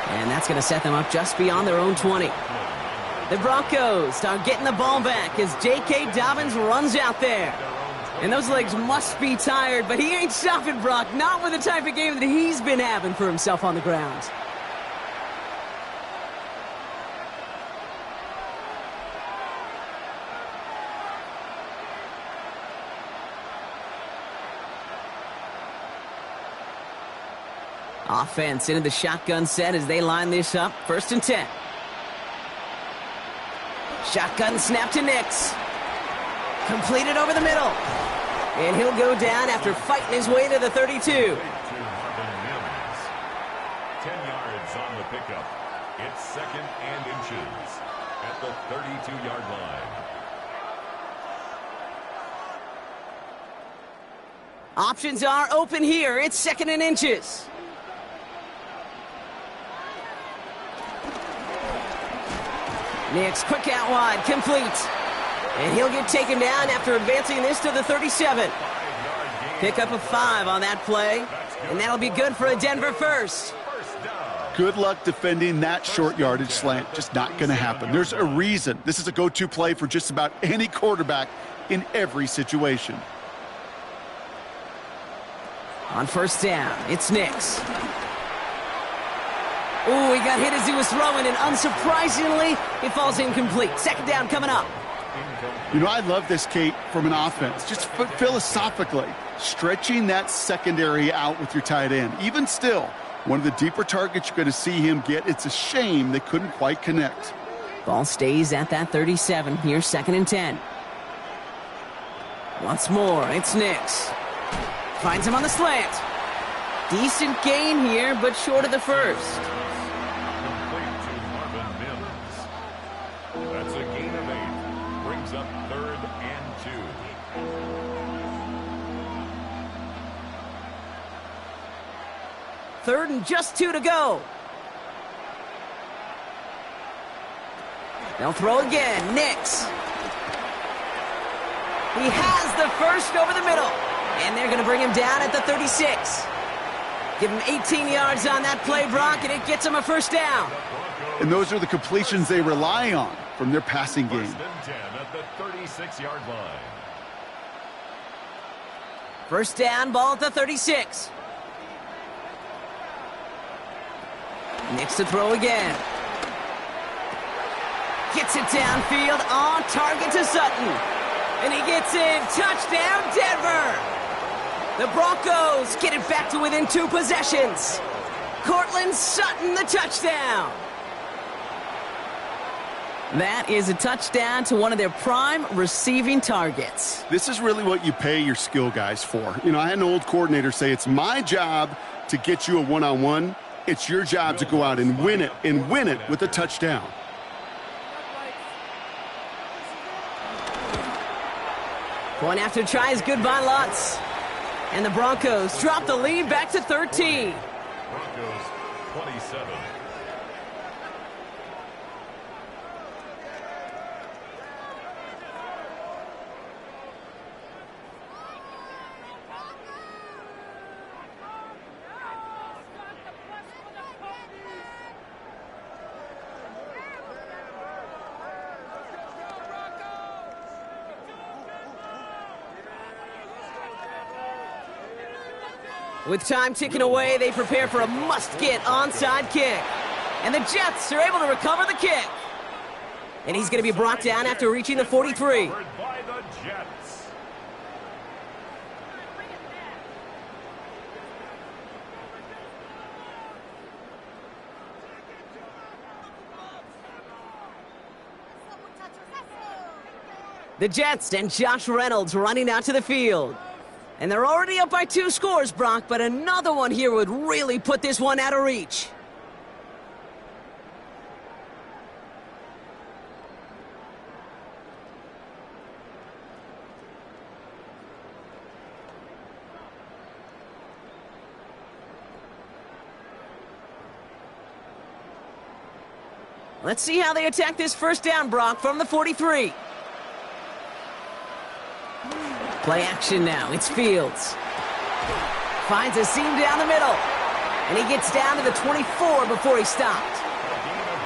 And that's going to set them up just beyond their own 20. The Broncos start getting the ball back as J.K. Dobbins runs out there. And those legs must be tired, but he ain't stopping, Brock. Not with the type of game that he's been having for himself on the ground. Offense into the shotgun set as they line this up. 1st and 10. Shotgun snap to Nix. Completed over the middle. And he'll go down after fighting his way to the 32. 10 yards on the pickup. It's 2nd and inches at the 32-yard line. Options are open here. It's 2nd and inches. Nix, quick out wide, complete. And he'll get taken down after advancing this to the 37. Pick up a 5 on that play, and that'll be good for a Denver first. Good luck defending that short yardage slant. Just not going to happen. There's a reason. This is a go-to play for just about any quarterback in every situation. On 1st down, it's Nix. Ooh, he got hit as he was throwing, and unsurprisingly, it falls incomplete. 2nd down coming up. You know, I love this, Kate, from an offense. Just philosophically, stretching that secondary out with your tight end. Even still, one of the deeper targets you're going to see him get. It's a shame they couldn't quite connect. Ball stays at that 37. Here's 2nd and 10. Once more, it's Nix. Finds him on the slant. Decent gain here, but short of the first. Complete to Marvin Mims. That's a gain of 8. Brings up 3rd 3rd and just 2 to go. They'll throw again. Nix. He has the first over the middle. And they're going to bring him down at the 36. Give him 18 yards on that play, Brock, and it gets him a first down. And those are the completions they rely on from their passing game. 1st and 10 at the 36-yard line. First down, ball at the 36. Nix to throw again. Gets it downfield, on target to Sutton. And he gets in. Touchdown, Denver! The Broncos get it back to within 2 possessions. Cortland Sutton, the touchdown. That is a touchdown to one of their prime receiving targets. This is really what you pay your skill guys for. You know, I had an old coordinator say, it's my job to get you a one-on-one. It's your job to go out and win it with a touchdown. Point after try is good by Lutz. And the Broncos drop the lead back to 13. Broncos 27. With time ticking away, they prepare for a must-get onside kick. And the Jets are able to recover the kick. And he's going to be brought down after reaching the 43. Covered by the Jets. The Jets and Josh Reynolds running out to the field. And they're already up by 2 scores, Brock, but another one here would really put this one out of reach. Let's see how they attack this first down, Brock, from the 43. Play action now. It's Fields. Finds a seam down the middle. And he gets down to the 24 before he stopped.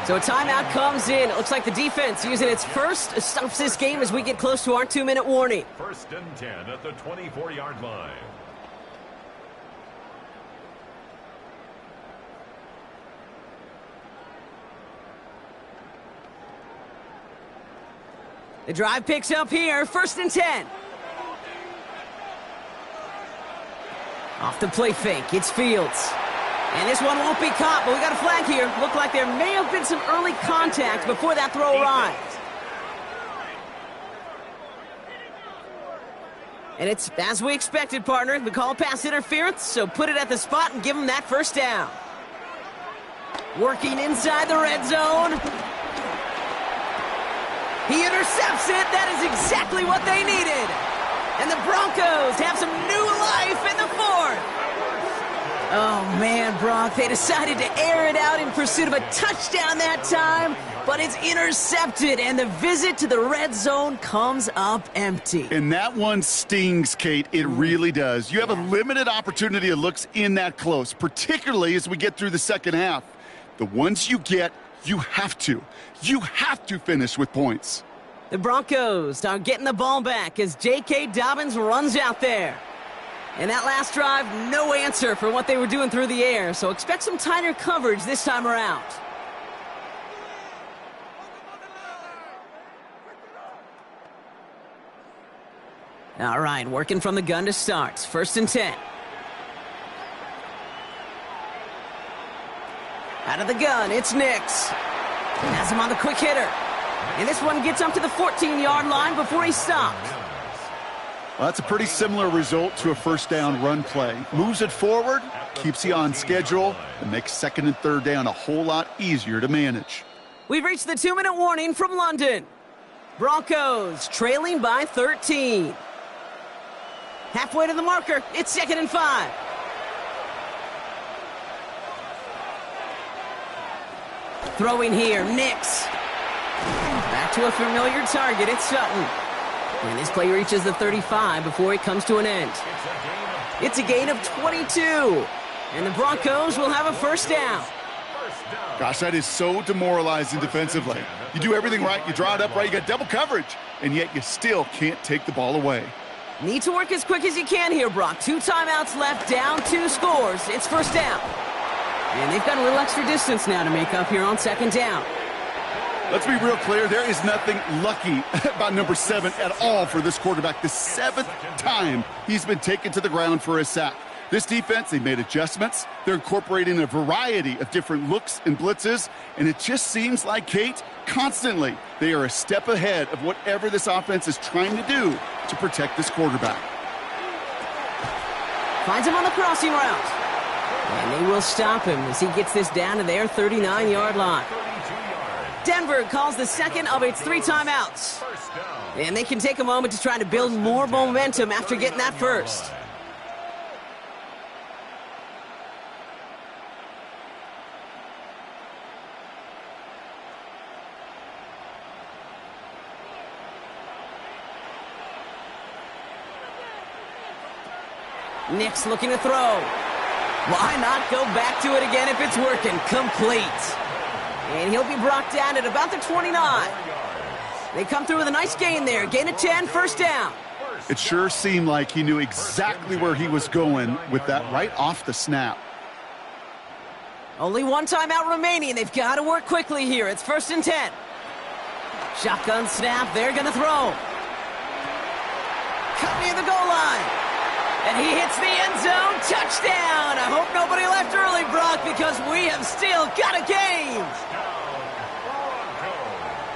So a timeout comes in. It looks like the defense using its first stops this game as we get close to our 2-minute warning. 1st and 10 at the 24-yard line. The drive picks up here. 1st and 10. Off the play fake, it's Fields. And this one won't be caught, but we got a flag here. Looked like there may have been some early contact before that throw arrived. And it's as we expected, partner. We call pass interference, so put it at the spot and give them that first down. Working inside the red zone. He intercepts it. That is exactly what they needed. And the Broncos have some new life in the 4th. Oh, man, Brock, they decided to air it out in pursuit of a touchdown that time, but it's intercepted, and the visit to the red zone comes up empty. And that one stings, Kate. It really does. You have a limited opportunity of looks in that close, particularly as we get through the second half. The ones you get, you have to finish with points. The Broncos are getting the ball back as J.K. Dobbins runs out there. And that last drive, no answer for what they were doing through the air, so expect some tighter coverage this time around. All right, working from the gun to start. 1st and 10. Out of the gun, it's Nix. Has him on the quick hitter. And this one gets up to the 14-yard line before he stopped. Well, that's a pretty similar result to a first down run play. Moves it forward, keeps you on schedule, and makes 2nd and 3rd down a whole lot easier to manage. We've reached the 2-minute warning from London. Broncos trailing by 13. Halfway to the marker, it's 2nd and 5. Throwing here, Nix. Back to a familiar target, it's Sutton. And this play reaches the 35 before it comes to an end. It's a gain of 22. And the Broncos will have a first down. Gosh, that is so demoralizing defensively. You do everything right, you draw it up right, you got double coverage, and yet you still can't take the ball away. Need to work as quick as you can here, Brock. 2 timeouts left, down 2 scores. It's first down. And they've got a little extra distance now to make up here on second down. Let's be real clear, there is nothing lucky about number 7 at all for this quarterback. The 7th time he's been taken to the ground for a sack. This defense, they made adjustments. They're incorporating a variety of different looks and blitzes, and it just seems like, Kate, constantly they are a step ahead of whatever this offense is trying to do to protect this quarterback. Finds him on the crossing route. And they will stop him as he gets this down to their 39-yard line. Denver calls the second of its 3 timeouts. And they can take a moment to try to build more momentum after getting that first. Nix looking to throw. Why not go back to it again if it's working? Complete. And he'll be brought down at about the 29. They come through with a nice gain there. Gain of 10, first down. It sure seemed like he knew exactly where he was going with that right off the snap. Only 1 timeout remaining. They've got to work quickly here. It's first and 10. Shotgun snap. They're going to throw. Cut near the goal line. And he hits the end zone. Touchdown. I hope nobody left early, Brock, because we have still got a game.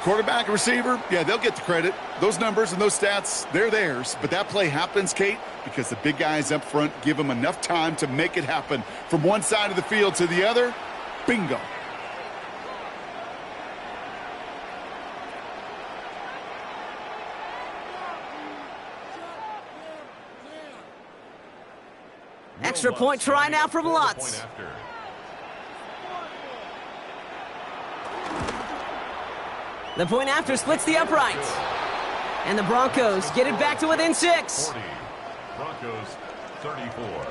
Quarterback and receiver, yeah, they'll get the credit. Those numbers and those stats, they're theirs. But that play happens, Kate, because the big guys up front give them enough time to make it happen. From one side of the field to the other, bingo. Extra point try now from Lutz. The point after splits the upright. And the Broncos get it back to within 6. 40. Broncos 34.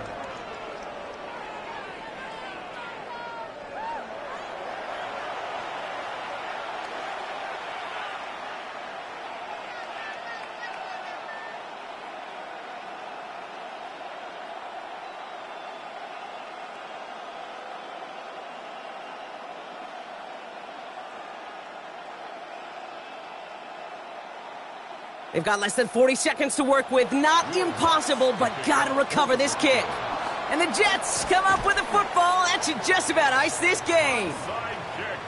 They've got less than 40 seconds to work with. Not impossible, but got to recover this kick. And the Jets come up with a football. That should just about ice this game.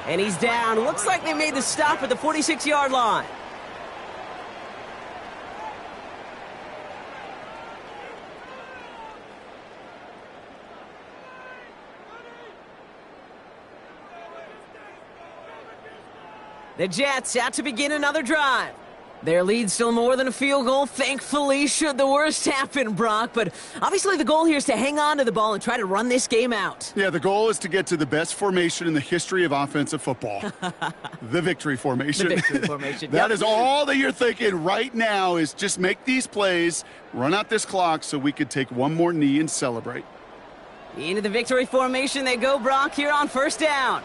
And he's down. Looks like they made the stop at the 46-yard line. The Jets out to begin another drive. Their lead's still more than a field goal, thankfully, should the worst happen, Brock. But obviously the goal here is to hang on to the ball and try to run this game out. Yeah, the goal is to get to the best formation in the history of offensive football. The victory formation. The victory formation. That is all that you're thinking right now is just make these plays, run out this clock so we could take one more knee and celebrate. Into the victory formation they go, Brock, here on first down.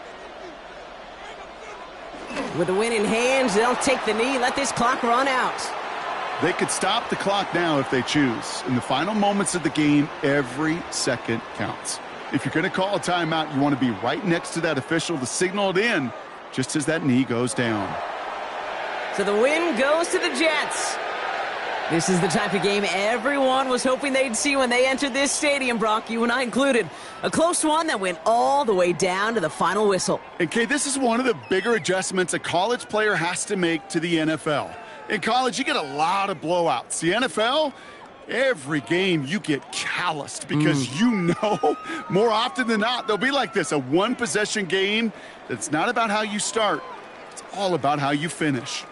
With the win in hand, they'll take the knee, let this clock run out. They could stop the clock now if they choose. In the final moments of the game, every second counts. If you're going to call a timeout, you want to be right next to that official to signal it in just as that knee goes down. So the win goes to the Jets. This is the type of game everyone was hoping they'd see when they entered this stadium, Brock, you and I included. A close one that went all the way down to the final whistle. And, Kay, this is one of the bigger adjustments a college player has to make to the NFL. In college, you get a lot of blowouts. The NFL, every game you get calloused because you know more often than not they'll be like this, a one-possession game that's not about how you start. It's all about how you finish.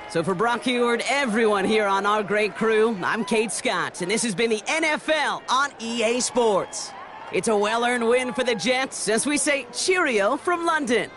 So for Brock Heward, everyone here on our great crew, I'm Kate Scott, and this has been the NFL on EA Sports. It's a well-earned win for the Jets as we say cheerio from London.